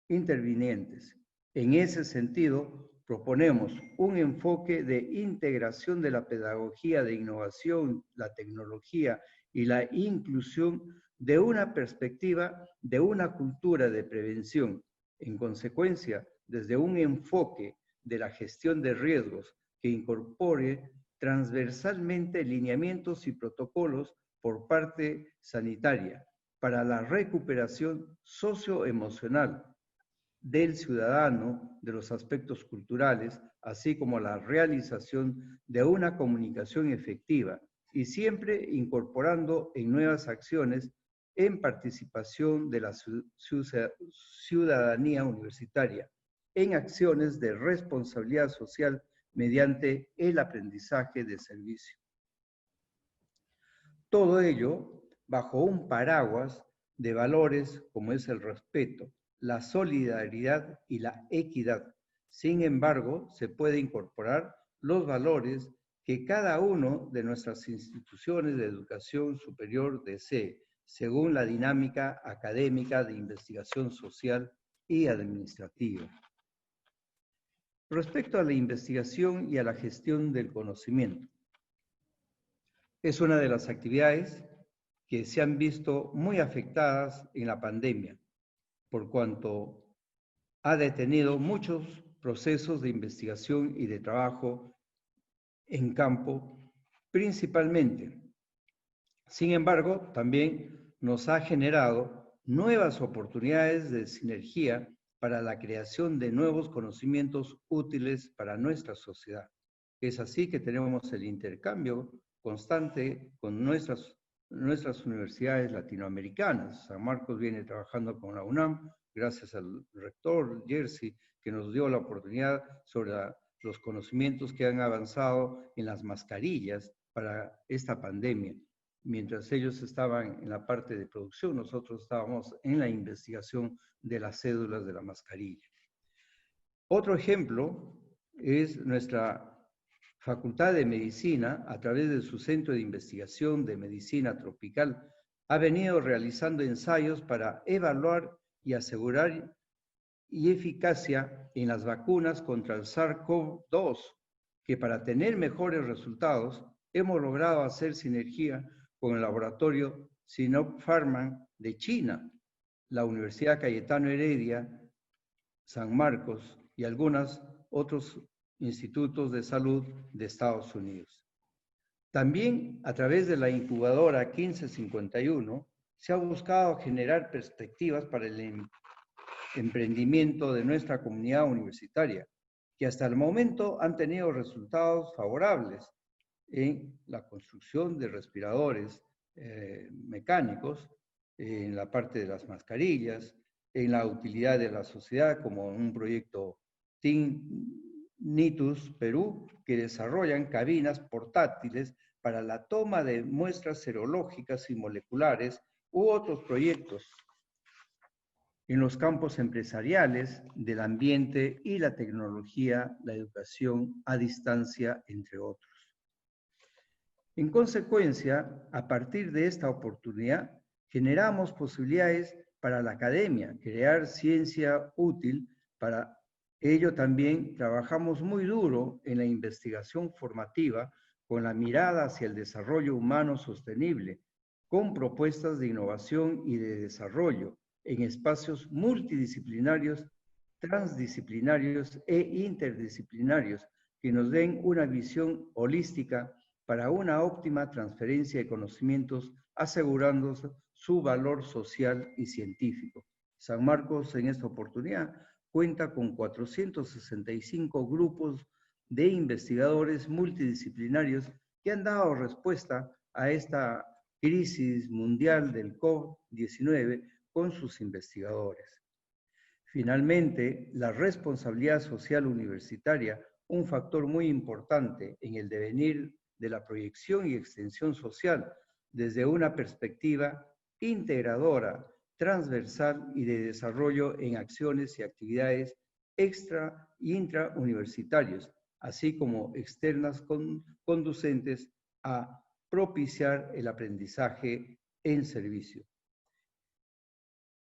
intervinientes. En ese sentido, proponemos un enfoque de integración de la pedagogía de innovación, la tecnología y la inclusión de una perspectiva de una cultura de prevención. En consecuencia, desde un enfoque de la gestión de riesgos que incorpore transversalmente lineamientos y protocolos por parte sanitaria, para la recuperación socioemocional del ciudadano, de los aspectos culturales, así como la realización de una comunicación efectiva y siempre incorporando en nuevas acciones en participación de la ciudadanía universitaria, en acciones de responsabilidad social mediante el aprendizaje de servicio. Todo ello bajo un paraguas de valores como es el respeto, la solidaridad y la equidad. Sin embargo, se puede incorporar los valores que cada uno de nuestras instituciones de educación superior desee, según la dinámica académica de investigación social y administrativa. Respecto a la investigación y a la gestión del conocimiento, es una de las actividades que se han visto muy afectadas en la pandemia, por cuanto ha detenido muchos procesos de investigación y de trabajo en campo, principalmente. Sin embargo, también nos ha generado nuevas oportunidades de sinergia para la creación de nuevos conocimientos útiles para nuestra sociedad. Es así que tenemos el intercambio constante con nuestras universidades latinoamericanas. San Marcos viene trabajando con la UNAM, gracias al rector Jersey, que nos dio la oportunidad sobre los conocimientos que han avanzado en las mascarillas para esta pandemia. Mientras ellos estaban en la parte de producción, nosotros estábamos en la investigación de las cédulas de la mascarilla. Otro ejemplo es nuestra Facultad de Medicina, a través de su Centro de Investigación de Medicina Tropical, ha venido realizando ensayos para evaluar y asegurar eficacia en las vacunas contra el SARS-CoV-2, que para tener mejores resultados hemos logrado hacer sinergia con el laboratorio Sinopharm de China, la Universidad Cayetano Heredia, San Marcos y algunos otros institutos de salud de Estados Unidos. También a través de la incubadora 1551 se ha buscado generar perspectivas para el emprendimiento de nuestra comunidad universitaria, que hasta el momento han tenido resultados favorables en la construcción de respiradores mecánicos, en la parte de las mascarillas, en la utilidad de la sociedad como un proyecto Nitus Perú, que desarrollan cabinas portátiles para la toma de muestras serológicas y moleculares u otros proyectos en los campos empresariales, del ambiente y la tecnología, la educación a distancia, entre otros. En consecuencia, a partir de esta oportunidad, generamos posibilidades para la academia, crear ciencia útil. Para ello también trabajamos muy duro en la investigación formativa con la mirada hacia el desarrollo humano sostenible, con propuestas de innovación y de desarrollo en espacios multidisciplinarios, transdisciplinarios e interdisciplinarios que nos den una visión holística para una óptima transferencia de conocimientos, asegurando su valor social y científico. San Marcos en esta oportunidad cuenta con 465 grupos de investigadores multidisciplinarios que han dado respuesta a esta crisis mundial del COVID-19 con sus investigadores. Finalmente, la responsabilidad social universitaria, un factor muy importante en el devenir de la proyección y extensión social desde una perspectiva integradora, transversal y de desarrollo en acciones y actividades extra y intrauniversitarios, así como externas conducentes a propiciar el aprendizaje en servicio.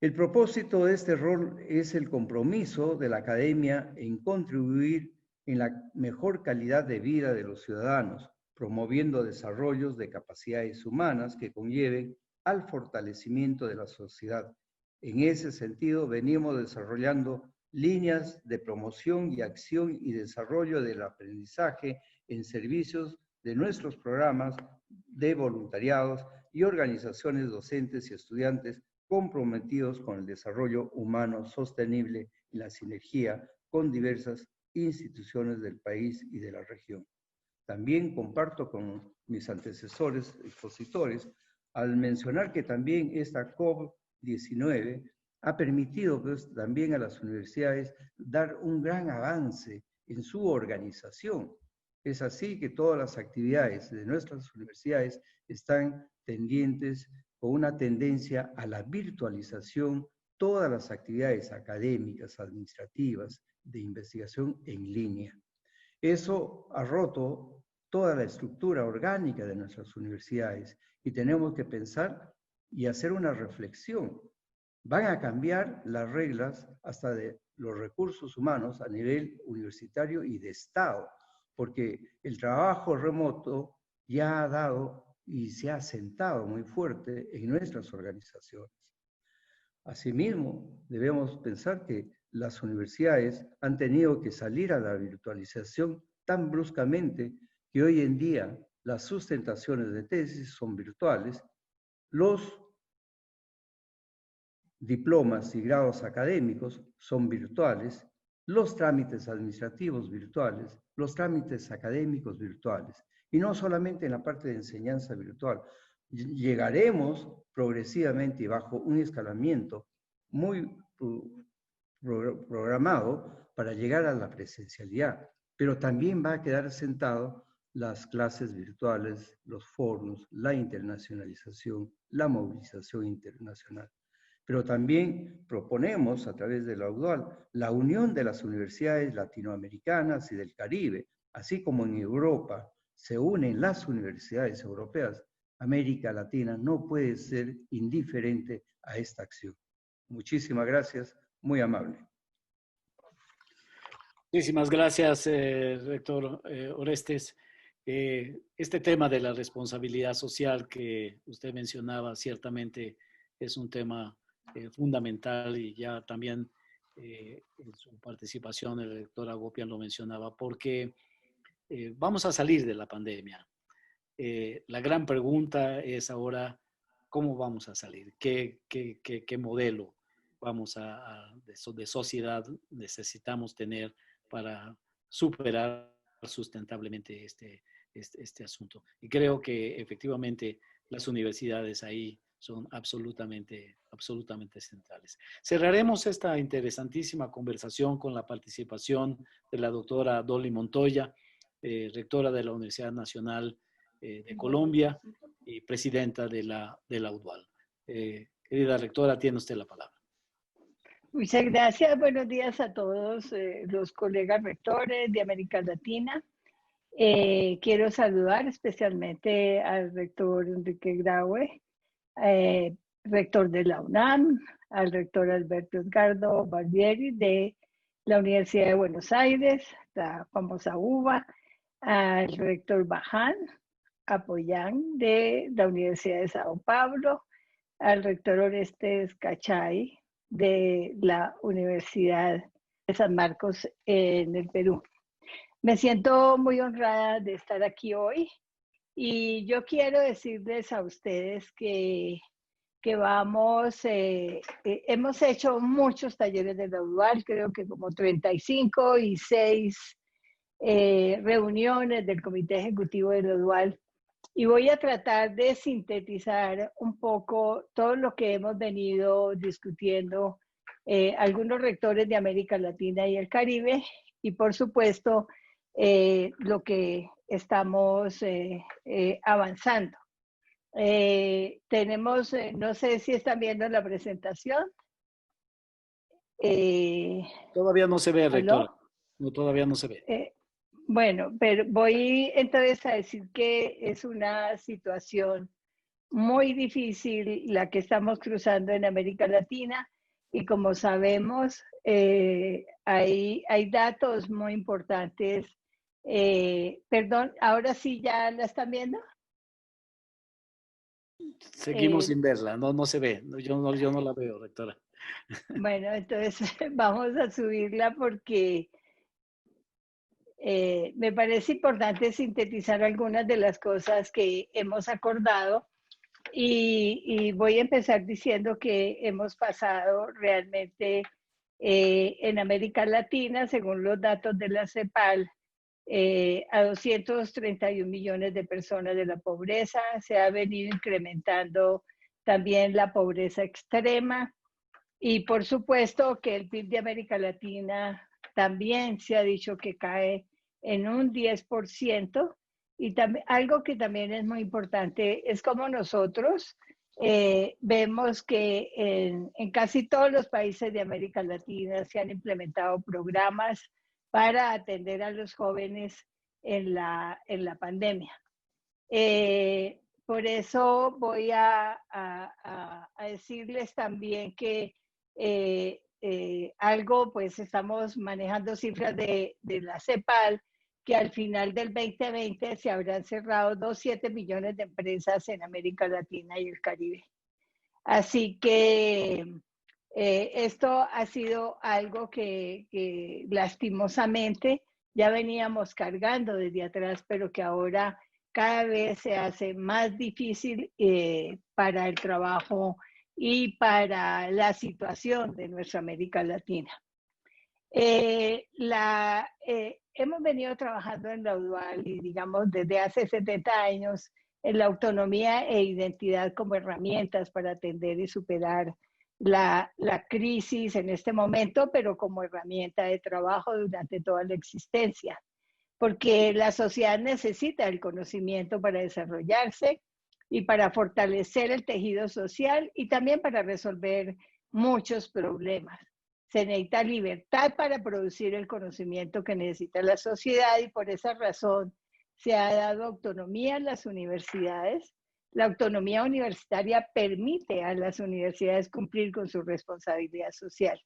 El propósito de este rol es el compromiso de la academia en contribuir en la mejor calidad de vida de los ciudadanos, promoviendo desarrollos de capacidades humanas que conlleven al fortalecimiento de la sociedad. En ese sentido, venimos desarrollando líneas de promoción y acción y desarrollo del aprendizaje en servicios de nuestros programas de voluntariados y organizaciones docentes y estudiantes comprometidos con el desarrollo humano sostenible y la sinergia con diversas instituciones del país y de la región. También comparto con mis antecesores expositores al mencionar que también esta COP19 ha permitido pues, también a las universidades dar un gran avance en su organización. Es así que todas las actividades de nuestras universidades están tendientes con una tendencia a la virtualización, todas las actividades académicas, administrativas, de investigación en línea. Eso ha roto toda la estructura orgánica de nuestras universidades y tenemos que pensar y hacer una reflexión. Van a cambiar las reglas hasta de los recursos humanos a nivel universitario y de Estado, porque el trabajo remoto ya ha dado y se ha sentado muy fuerte en nuestras organizaciones. Asimismo, debemos pensar que las universidades han tenido que salir a la virtualización tan bruscamente que hoy en día las sustentaciones de tesis son virtuales, los diplomas y grados académicos son virtuales, los trámites administrativos virtuales, los trámites académicos virtuales. Y no solamente en la parte de enseñanza virtual. Llegaremos progresivamente y bajo un escalamiento muy programado para llegar a la presencialidad, pero también va a quedar sentado las clases virtuales, los foros, la internacionalización, la movilización internacional. Pero también proponemos a través de la UDUAL la unión de las universidades latinoamericanas y del Caribe, así como en Europa se unen las universidades europeas. América Latina no puede ser indiferente a esta acción. Muchísimas gracias, muy amable. Muchísimas gracias, rector Orestes. Este tema de la responsabilidad social que usted mencionaba ciertamente es un tema fundamental y ya también en su participación el rector Agopian lo mencionaba, porque vamos a salir de la pandemia. La gran pregunta es ahora, ¿cómo vamos a salir? ¿Qué modelo vamos de sociedad necesitamos tener para superar sustentablemente este asunto? Y creo que efectivamente las universidades ahí son absolutamente centrales. Cerraremos esta interesantísima conversación con la participación de la doctora Dolly Montoya, rectora de la Universidad Nacional de Colombia y presidenta de la UDUAL. Querida rectora, tiene usted la palabra. Muchas gracias. Buenos días a todos los colegas rectores de América Latina. Quiero saludar especialmente al rector Enrique Graue, rector de la UNAM, al rector Alberto Edgardo Barbieri de la Universidad de Buenos Aires, la famosa UBA, al rector Baján Apoyán de la Universidad de Sao Paulo, al rector Orestes Cachay de la Universidad de San Marcos en el Perú. Me siento muy honrada de estar aquí hoy y yo quiero decirles a ustedes que hemos hecho muchos talleres de la UDUAL, creo que como 35 y 6 reuniones del Comité Ejecutivo de la UDUAL, y voy a tratar de sintetizar un poco todo lo que hemos venido discutiendo algunos rectores de América Latina y el Caribe, y por supuesto lo que estamos avanzando. Tenemos, no sé si están viendo la presentación. Todavía no se ve, rectora. No, todavía no se ve. Bueno, pero voy entonces a decir que es una situación muy difícil la que estamos cruzando en América Latina y como sabemos hay datos muy importantes. Perdón, ahora sí ya la están viendo. Seguimos sin verla, no se ve, yo no la veo, rectora. Bueno, entonces vamos a subirla porque Me parece importante sintetizar algunas de las cosas que hemos acordado y voy a empezar diciendo que hemos pasado realmente en América Latina, según los datos de la CEPAL, a 231 millones de personas de la pobreza. Se ha venido incrementando también la pobreza extrema y por supuesto que el PIB de América Latina también se ha dicho que cae en un 10%. Y algo que también es muy importante es como nosotros vemos que en casi todos los países de América Latina se han implementado programas para atender a los jóvenes en la pandemia. Por eso voy a decirles también que algo, pues estamos manejando cifras de la CEPAL, que al final del 2020 se habrán cerrado 2,7 millones de empresas en América Latina y el Caribe. Así que esto ha sido algo que lastimosamente ya veníamos cargando desde atrás, pero que ahora cada vez se hace más difícil para el trabajo y para la situación de nuestra América Latina. Hemos venido trabajando en la UDUAL y digamos desde hace 70 años en la autonomía e identidad como herramientas para atender y superar la crisis en este momento, pero como herramienta de trabajo durante toda la existencia. Porque la sociedad necesita el conocimiento para desarrollarse y para fortalecer el tejido social y también para resolver muchos problemas. Se necesita libertad para producir el conocimiento que necesita la sociedad y por esa razón se ha dado autonomía a las universidades. La autonomía universitaria permite a las universidades cumplir con su responsabilidad social.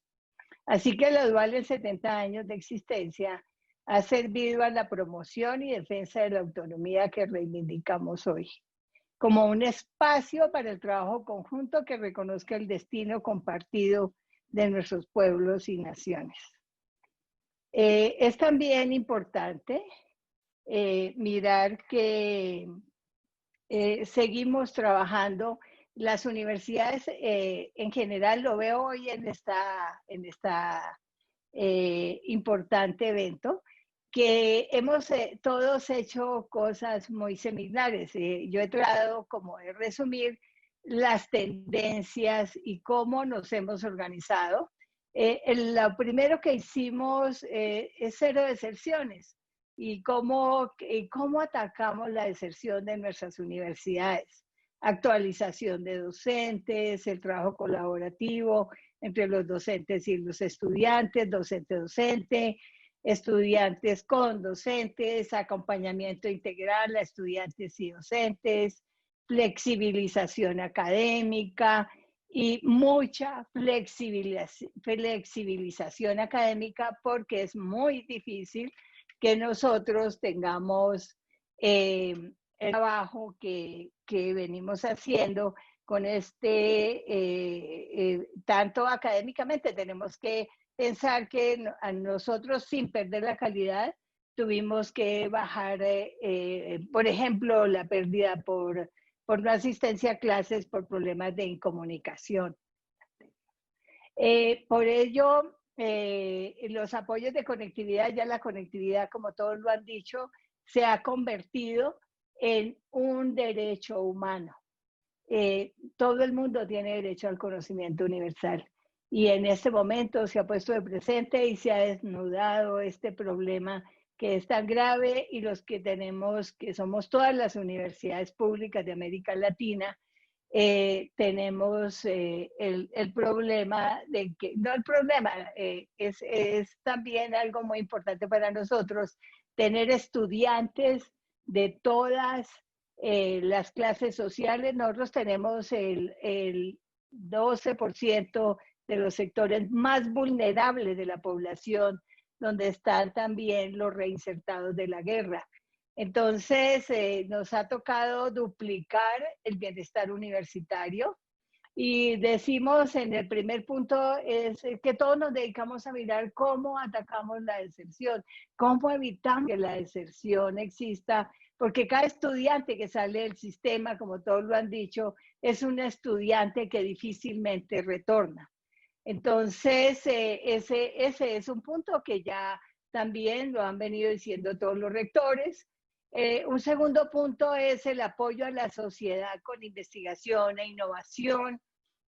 Así que la UDUAL en 70 años de existencia ha servido a la promoción y defensa de la autonomía que reivindicamos hoy, como un espacio para el trabajo conjunto que reconozca el destino compartido de nuestros pueblos y naciones. Es también importante mirar que seguimos trabajando. Las universidades en general, lo veo hoy en esta importante evento, que hemos todos hecho cosas muy similares. Yo he tratado como de resumir las tendencias y cómo nos hemos organizado. Lo primero que hicimos es cero deserciones y cómo atacamos la deserción de nuestras universidades. Actualización de docentes, el trabajo colaborativo entre los docentes y los estudiantes, docente-docente, estudiantes con docentes, acompañamiento integral a estudiantes y docentes, flexibilización académica y mucha flexibilización académica porque es muy difícil que nosotros tengamos el trabajo que venimos haciendo con tanto académicamente. Tenemos que pensar que a nosotros, sin perder la calidad, tuvimos que bajar, por ejemplo, la pérdida por no asistencia a clases por problemas de incomunicación. Por ello, los apoyos de conectividad, ya la conectividad, como todos lo han dicho, se ha convertido en un derecho humano. Todo el mundo tiene derecho al conocimiento universal. Y en este momento se ha puesto de presente y se ha desnudado este problema que es tan grave, y los que tenemos, que somos todas las universidades públicas de América Latina, tenemos el problema de que, no el problema, es también algo muy importante para nosotros, tener estudiantes de todas las clases sociales. Nosotros tenemos el 12% de los sectores más vulnerables de la población, donde están también los reinsertados de la guerra. Entonces, nos ha tocado duplicar el bienestar universitario Y decimos en el primer punto es que todos nos dedicamos a mirar cómo atacamos la deserción, cómo evitamos que la deserción exista, porque cada estudiante que sale del sistema, como todos lo han dicho, es un estudiante que difícilmente retorna. Entonces, ese es un punto que ya también lo han venido diciendo todos los rectores. Un segundo punto es el apoyo a la sociedad con investigación e innovación,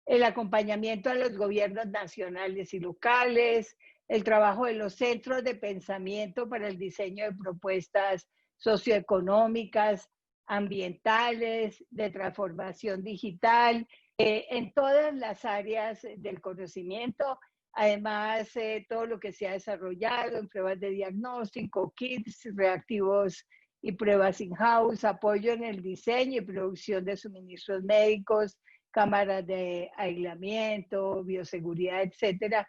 el acompañamiento a los gobiernos nacionales y locales, el trabajo de los centros de pensamiento para el diseño de propuestas socioeconómicas, ambientales, de transformación digital, en todas las áreas del conocimiento. Además, todo lo que se ha desarrollado en pruebas de diagnóstico, kits reactivos y pruebas in-house, apoyo en el diseño y producción de suministros médicos, cámaras de aislamiento, bioseguridad, etcétera.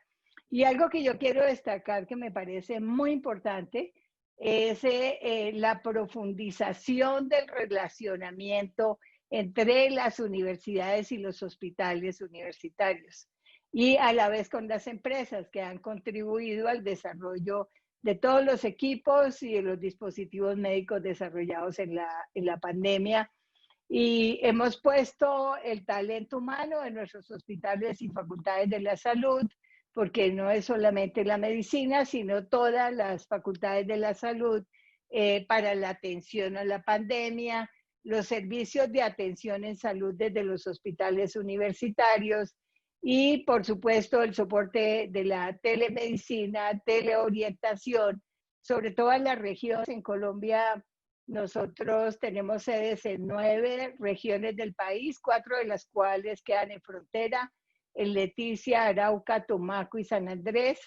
Y algo que yo quiero destacar que me parece muy importante es la profundización del relacionamiento entre las universidades y los hospitales universitarios y a la vez con las empresas que han contribuido al desarrollo de todos los equipos y de los dispositivos médicos desarrollados en la pandemia. Y hemos puesto el talento humano en nuestros hospitales y facultades de la salud, porque no es solamente la medicina, sino todas las facultades de la salud para la atención a la pandemia, los servicios de atención en salud desde los hospitales universitarios y, por supuesto, el soporte de la telemedicina, teleorientación, sobre todo en las regiones. En Colombia, nosotros tenemos sedes en 9 regiones del país, 4 de las cuales quedan en frontera, en Leticia, Arauca, Tumaco y San Andrés.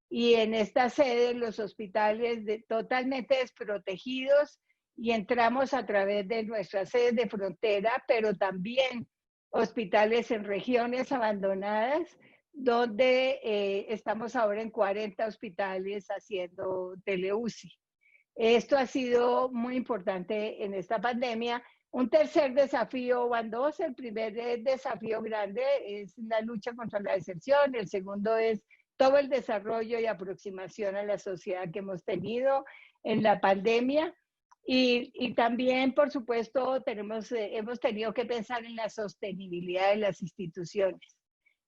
Y en estas sedes los hospitales totalmente desprotegidos y entramos a través de nuestras sedes de frontera, pero también hospitales en regiones abandonadas, donde estamos ahora en 40 hospitales haciendo tele-UCI. Esto ha sido muy importante en esta pandemia. Un tercer desafío, van dos. El primer desafío grande es la lucha contra la deserción. El segundo es todo el desarrollo y aproximación a la sociedad que hemos tenido en la pandemia. Y también, por supuesto, hemos tenido que pensar en la sostenibilidad de las instituciones.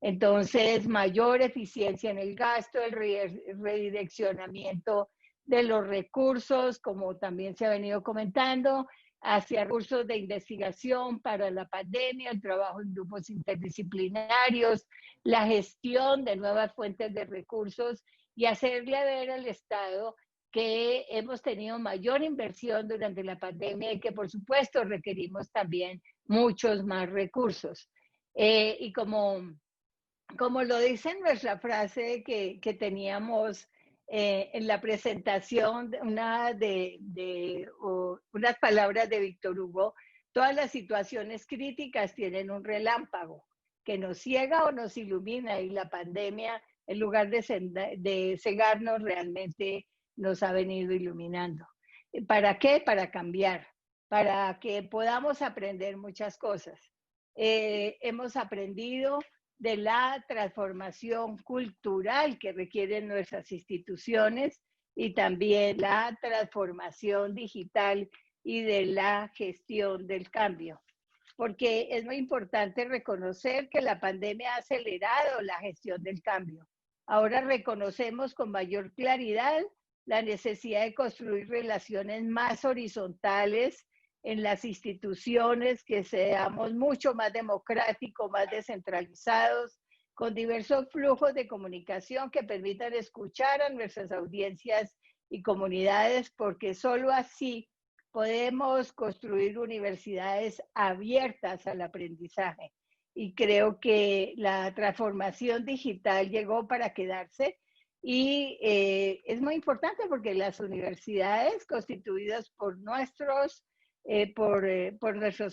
Entonces, mayor eficiencia en el gasto, el redireccionamiento de los recursos, como también se ha venido comentando, hacia recursos de investigación para la pandemia, el trabajo en grupos interdisciplinarios, la gestión de nuevas fuentes de recursos y hacerle ver al Estado que hemos tenido mayor inversión durante la pandemia y que por supuesto requerimos también muchos más recursos. Y como lo dice en nuestra frase que teníamos en la presentación, unas palabras de Víctor Hugo, todas las situaciones críticas tienen un relámpago que nos ciega o nos ilumina, y la pandemia, en lugar de cegarnos, realmente nos ha venido iluminando. ¿Para qué? Para cambiar, para que podamos aprender muchas cosas. Hemos aprendido de la transformación cultural que requieren nuestras instituciones y también la transformación digital y de la gestión del cambio. Porque es muy importante reconocer que la pandemia ha acelerado la gestión del cambio. Ahora reconocemos con mayor claridad la necesidad de construir relaciones más horizontales en las instituciones, que seamos mucho más democráticos, más descentralizados, con diversos flujos de comunicación que permitan escuchar a nuestras audiencias y comunidades, porque solo así podemos construir universidades abiertas al aprendizaje. Y creo que la transformación digital llegó para quedarse. Y es muy importante porque las universidades constituidas por nuestros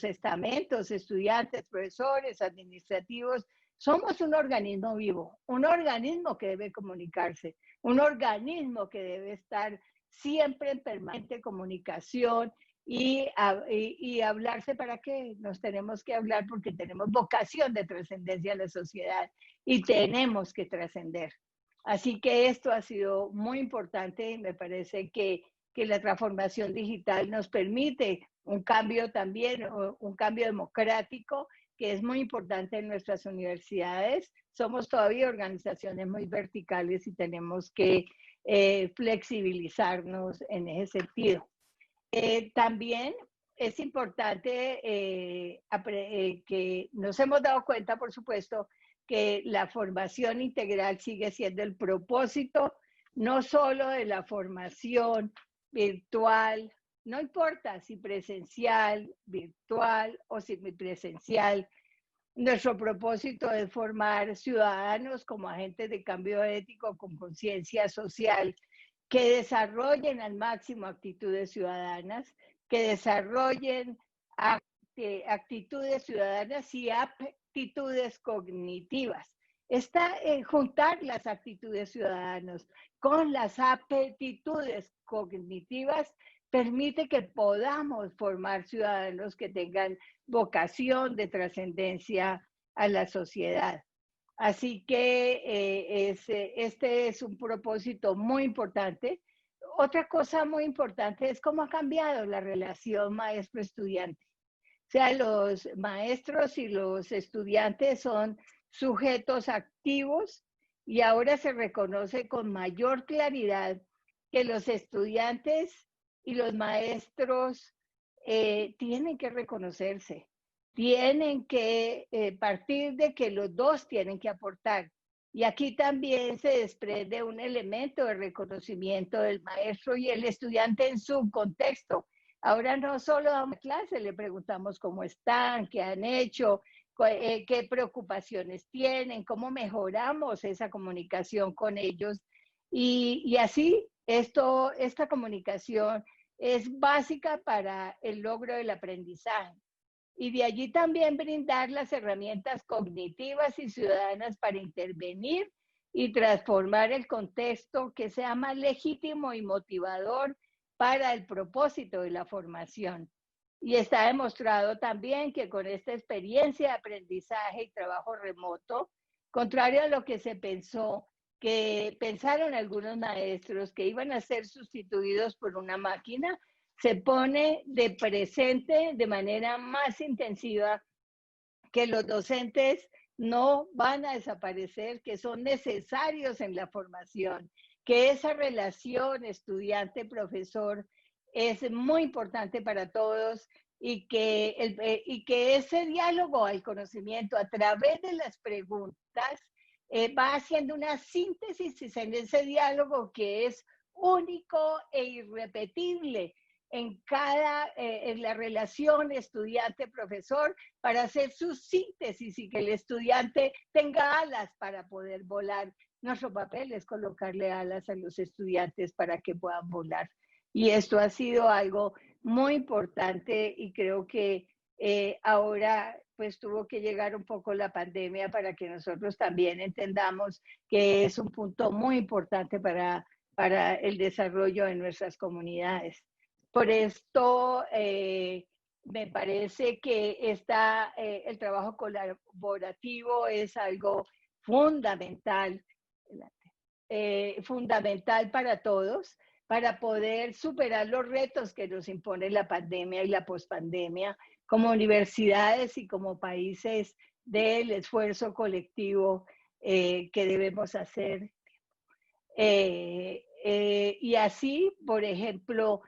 estamentos, estudiantes, profesores, administrativos, somos un organismo vivo, un organismo que debe comunicarse, un organismo que debe estar siempre en permanente comunicación y hablarse para qué. Nos tenemos que hablar porque tenemos vocación de trascendencia a la sociedad y tenemos que trascender. Así que esto ha sido muy importante y me parece que la transformación digital nos permite un cambio también, un cambio democrático, que es muy importante en nuestras universidades. Somos todavía organizaciones muy verticales y tenemos que flexibilizarnos en ese sentido. También es importante que nos hemos dado cuenta, por supuesto, que la formación integral sigue siendo el propósito, no solo de la formación virtual, no importa si presencial, virtual o semipresencial. Nuestro propósito es formar ciudadanos como agentes de cambio ético con conciencia social, que desarrollen al máximo actitudes ciudadanas, que desarrollen actitudes ciudadanas y aptitudes cognitivas. Juntar las actitudes ciudadanas con las aptitudes cognitivas permite que podamos formar ciudadanos que tengan vocación de trascendencia a la sociedad. Así que este es un propósito muy importante. Otra cosa muy importante es cómo ha cambiado la relación maestro-estudiante. O sea, los maestros y los estudiantes son sujetos activos y ahora se reconoce con mayor claridad que los estudiantes y los maestros tienen que reconocerse, tienen que partir de que los dos tienen que aportar. Y aquí también se desprende un elemento de reconocimiento del maestro y el estudiante en su contexto. Ahora no solo damos clase, le preguntamos cómo están, qué han hecho, qué preocupaciones tienen, cómo mejoramos esa comunicación con ellos. Y así, esta comunicación es básica para el logro del aprendizaje. Y de allí también brindar las herramientas cognitivas y ciudadanas para intervenir y transformar el contexto que sea más legítimo y motivador para el propósito de la formación. Y está demostrado también que con esta experiencia de aprendizaje y trabajo remoto, contrario a lo que se pensó, que pensaron algunos maestros que iban a ser sustituidos por una máquina, se pone de presente de manera más intensiva que los docentes no van a desaparecer, que son necesarios en la formación, que esa relación estudiante-profesor es muy importante para todos y que ese diálogo al conocimiento a través de las preguntas va haciendo una síntesis en ese diálogo que es único e irrepetible en la relación estudiante-profesor para hacer su síntesis y que el estudiante tenga alas para poder volar. Nuestro papel es colocarle alas a los estudiantes para que puedan volar. Y esto ha sido algo muy importante y creo que ahora pues tuvo que llegar un poco la pandemia para que nosotros también entendamos que es un punto muy importante para el desarrollo de nuestras comunidades. Por esto me parece que el trabajo colaborativo es algo fundamental, fundamental para todos, para poder superar los retos que nos impone la pandemia y la pospandemia, como universidades y como países del esfuerzo colectivo que debemos hacer. Y así, por ejemplo,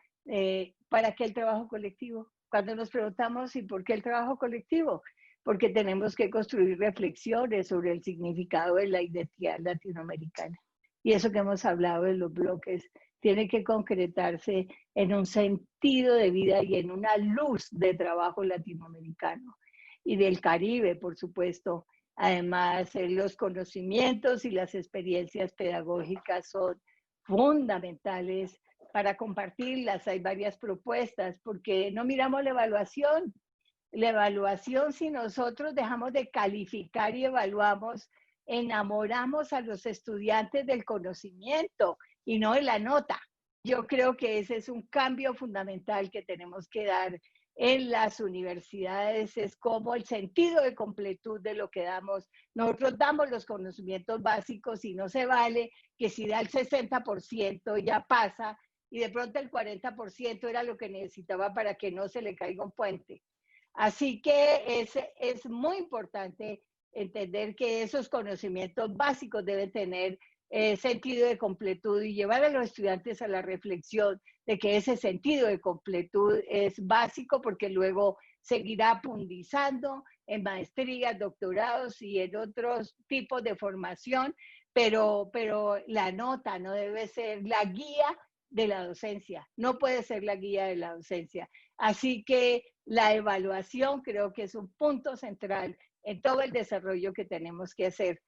¿para qué el trabajo colectivo? Cuando nos preguntamos, ¿y por qué el trabajo colectivo? Porque tenemos que construir reflexiones sobre el significado de la identidad latinoamericana. Y eso que hemos hablado de los bloques tiene que concretarse en un sentido de vida y en una luz de trabajo latinoamericano y del Caribe, por supuesto. Además, los conocimientos y las experiencias pedagógicas son fundamentales para compartirlas. Hay varias propuestas, porque no miramos la evaluación. La evaluación, si nosotros dejamos de calificar y evaluamos, enamoramos a los estudiantes del conocimiento y no de la nota. yo creo que ese es un cambio fundamental que tenemos que dar en las universidades, es como el sentido de completud de lo que damos. Nosotros damos los conocimientos básicos y no se vale que si da el 60% ya pasa y de pronto el 40% era lo que necesitaba para que no se le caiga un puente. Así que es muy importante entender que esos conocimientos básicos deben tener sentido de completud y llevar a los estudiantes a la reflexión de que ese sentido de completud es básico porque luego seguirá profundizando en maestrías, doctorados y en otros tipos de formación, pero la nota no debe ser la guía de la docencia, no puede ser la guía de la docencia. Así que la evaluación creo que es un punto central en todo el desarrollo que tenemos que hacer.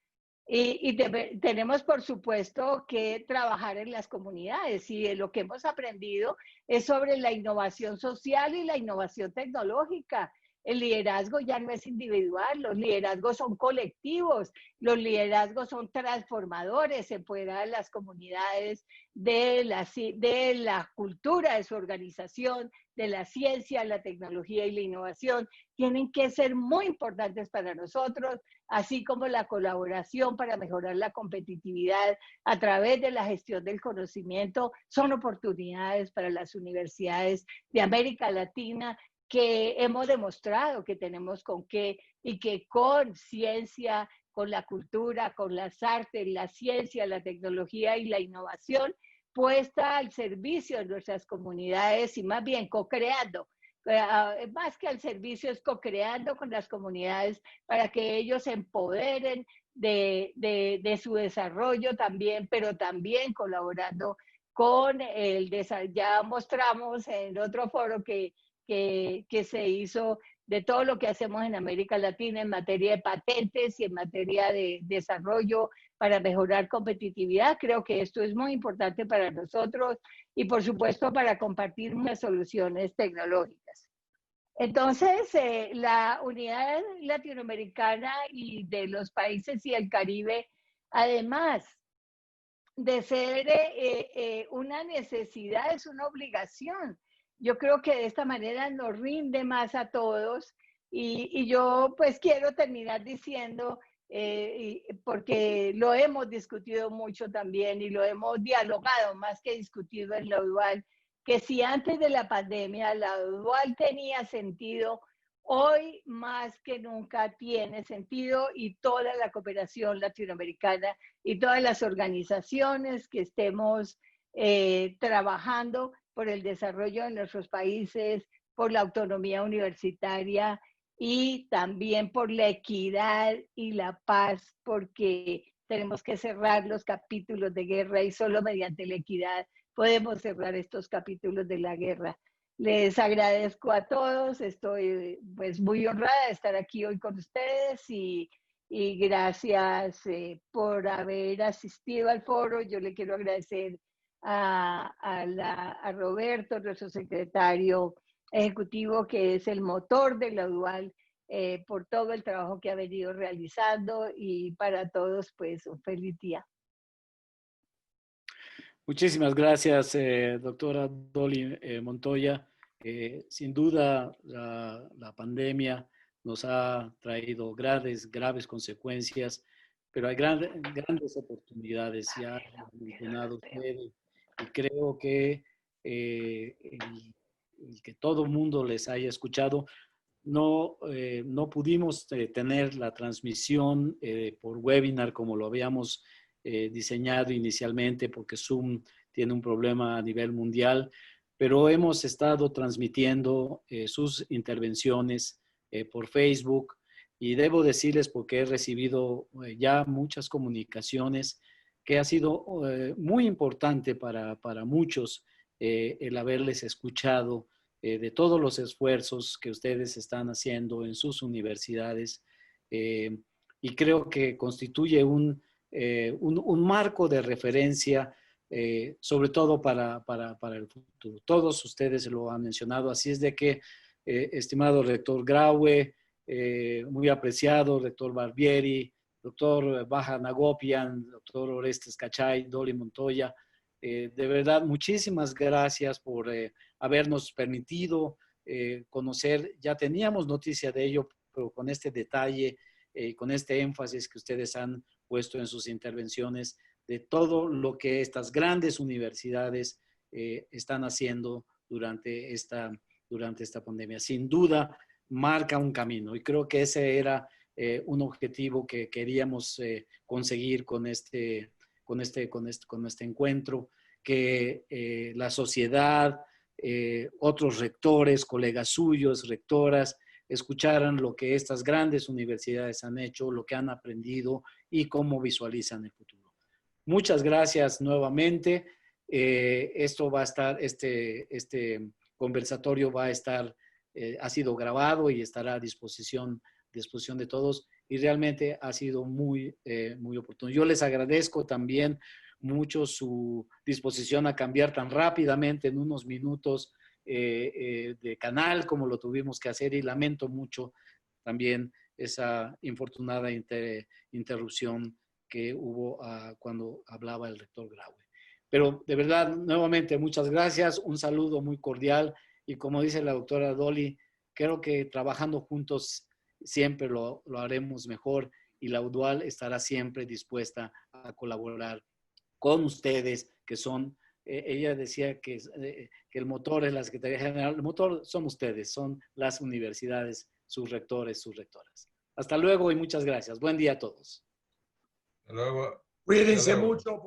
Tenemos, por supuesto, que trabajar en las comunidades y lo que hemos aprendido es sobre la innovación social y la innovación tecnológica. El liderazgo ya no es individual, los liderazgos son colectivos, los liderazgos son transformadores, empoderar a las comunidades de la cultura de su organización, de la ciencia, la tecnología y la innovación. Tienen que ser muy importantes para nosotros, así como la colaboración para mejorar la competitividad a través de la gestión del conocimiento, son oportunidades para las universidades de América Latina que hemos demostrado que tenemos con qué y que con ciencia, con la cultura, con las artes, la ciencia, la tecnología y la innovación puesta al servicio de nuestras comunidades y más bien co-creando. Más que al servicio es co-creando con las comunidades para que ellos se empoderen de su desarrollo también, pero también colaborando con el desarrollo. Ya mostramos en otro foro que se hizo de todo lo que hacemos en América Latina en materia de patentes y en materia de desarrollo para mejorar competitividad. Creo que esto es muy importante para nosotros y, por supuesto, para compartir unas soluciones tecnológicas. Entonces, la unidad latinoamericana y de los países y el Caribe, además de ser una necesidad, es una obligación. Yo creo que de esta manera nos rinde más a todos y yo pues quiero terminar diciendo, porque lo hemos discutido mucho también y lo hemos dialogado más que discutido en la UDUAL, que si antes de la pandemia la UDUAL tenía sentido, hoy más que nunca tiene sentido y toda la cooperación latinoamericana y todas las organizaciones que estemos trabajando por el desarrollo de nuestros países, por la autonomía universitaria y también por la equidad y la paz, porque tenemos que cerrar los capítulos de guerra y solo mediante la equidad podemos cerrar estos capítulos de la guerra. Les agradezco a todos, estoy pues muy honrada de estar aquí hoy con ustedes y gracias por haber asistido al foro. Yo le quiero agradecer a Roberto, nuestro secretario ejecutivo, que es el motor de la UDUAL, por todo el trabajo que ha venido realizando y para todos pues un feliz día. Muchísimas gracias, doctora Dolly Montoya. Sin duda, la pandemia nos ha traído graves consecuencias, pero hay grandes oportunidades, ya han mencionado ustedes, y creo que el que todo el mundo les haya escuchado, no pudimos tener la transmisión por webinar como lo habíamos diseñado inicialmente porque Zoom tiene un problema a nivel mundial, pero hemos estado transmitiendo sus intervenciones por Facebook y debo decirles porque he recibido ya muchas comunicaciones que ha sido muy importante para muchos el haberles escuchado de todos los esfuerzos que ustedes están haciendo en sus universidades y creo que constituye un marco de referencia, sobre todo para el futuro. Todos ustedes lo han mencionado, así es de que, estimado rector Graue, muy apreciado, rector Barbieri, doctor Baja Nagopian, doctor Orestes Cachay, Dolly Montoya, De verdad, muchísimas gracias por habernos permitido conocer. Ya teníamos noticia de ello, pero con este detalle, con este énfasis que ustedes han puesto en sus intervenciones, de todo lo que estas grandes universidades están haciendo durante esta pandemia. Sin duda, marca un camino y creo que ese era un objetivo que queríamos conseguir con este encuentro, que la sociedad, otros rectores, colegas suyos, rectoras, escucharan lo que estas grandes universidades han hecho, lo que han aprendido y cómo visualizan el futuro. Muchas gracias nuevamente. Esto va a estar, este conversatorio va a estar, ha sido grabado y estará a disposición de todos, y realmente ha sido muy oportuno. Yo les agradezco también mucho su disposición a cambiar tan rápidamente en unos minutos de canal como lo tuvimos que hacer, y lamento mucho también esa infortunada interrupción que hubo cuando hablaba el rector Graue. Pero de verdad, nuevamente, muchas gracias, un saludo muy cordial, y como dice la doctora Dolly, creo que trabajando juntos siempre lo haremos mejor, y la UDUAL estará siempre dispuesta a colaborar con ustedes, que son, ella decía que el motor es la Secretaría General, el motor son ustedes, son las universidades, sus rectores, sus rectoras. Hasta luego y muchas gracias. Buen día a todos. Hasta luego. Cuídense Hasta luego. mucho.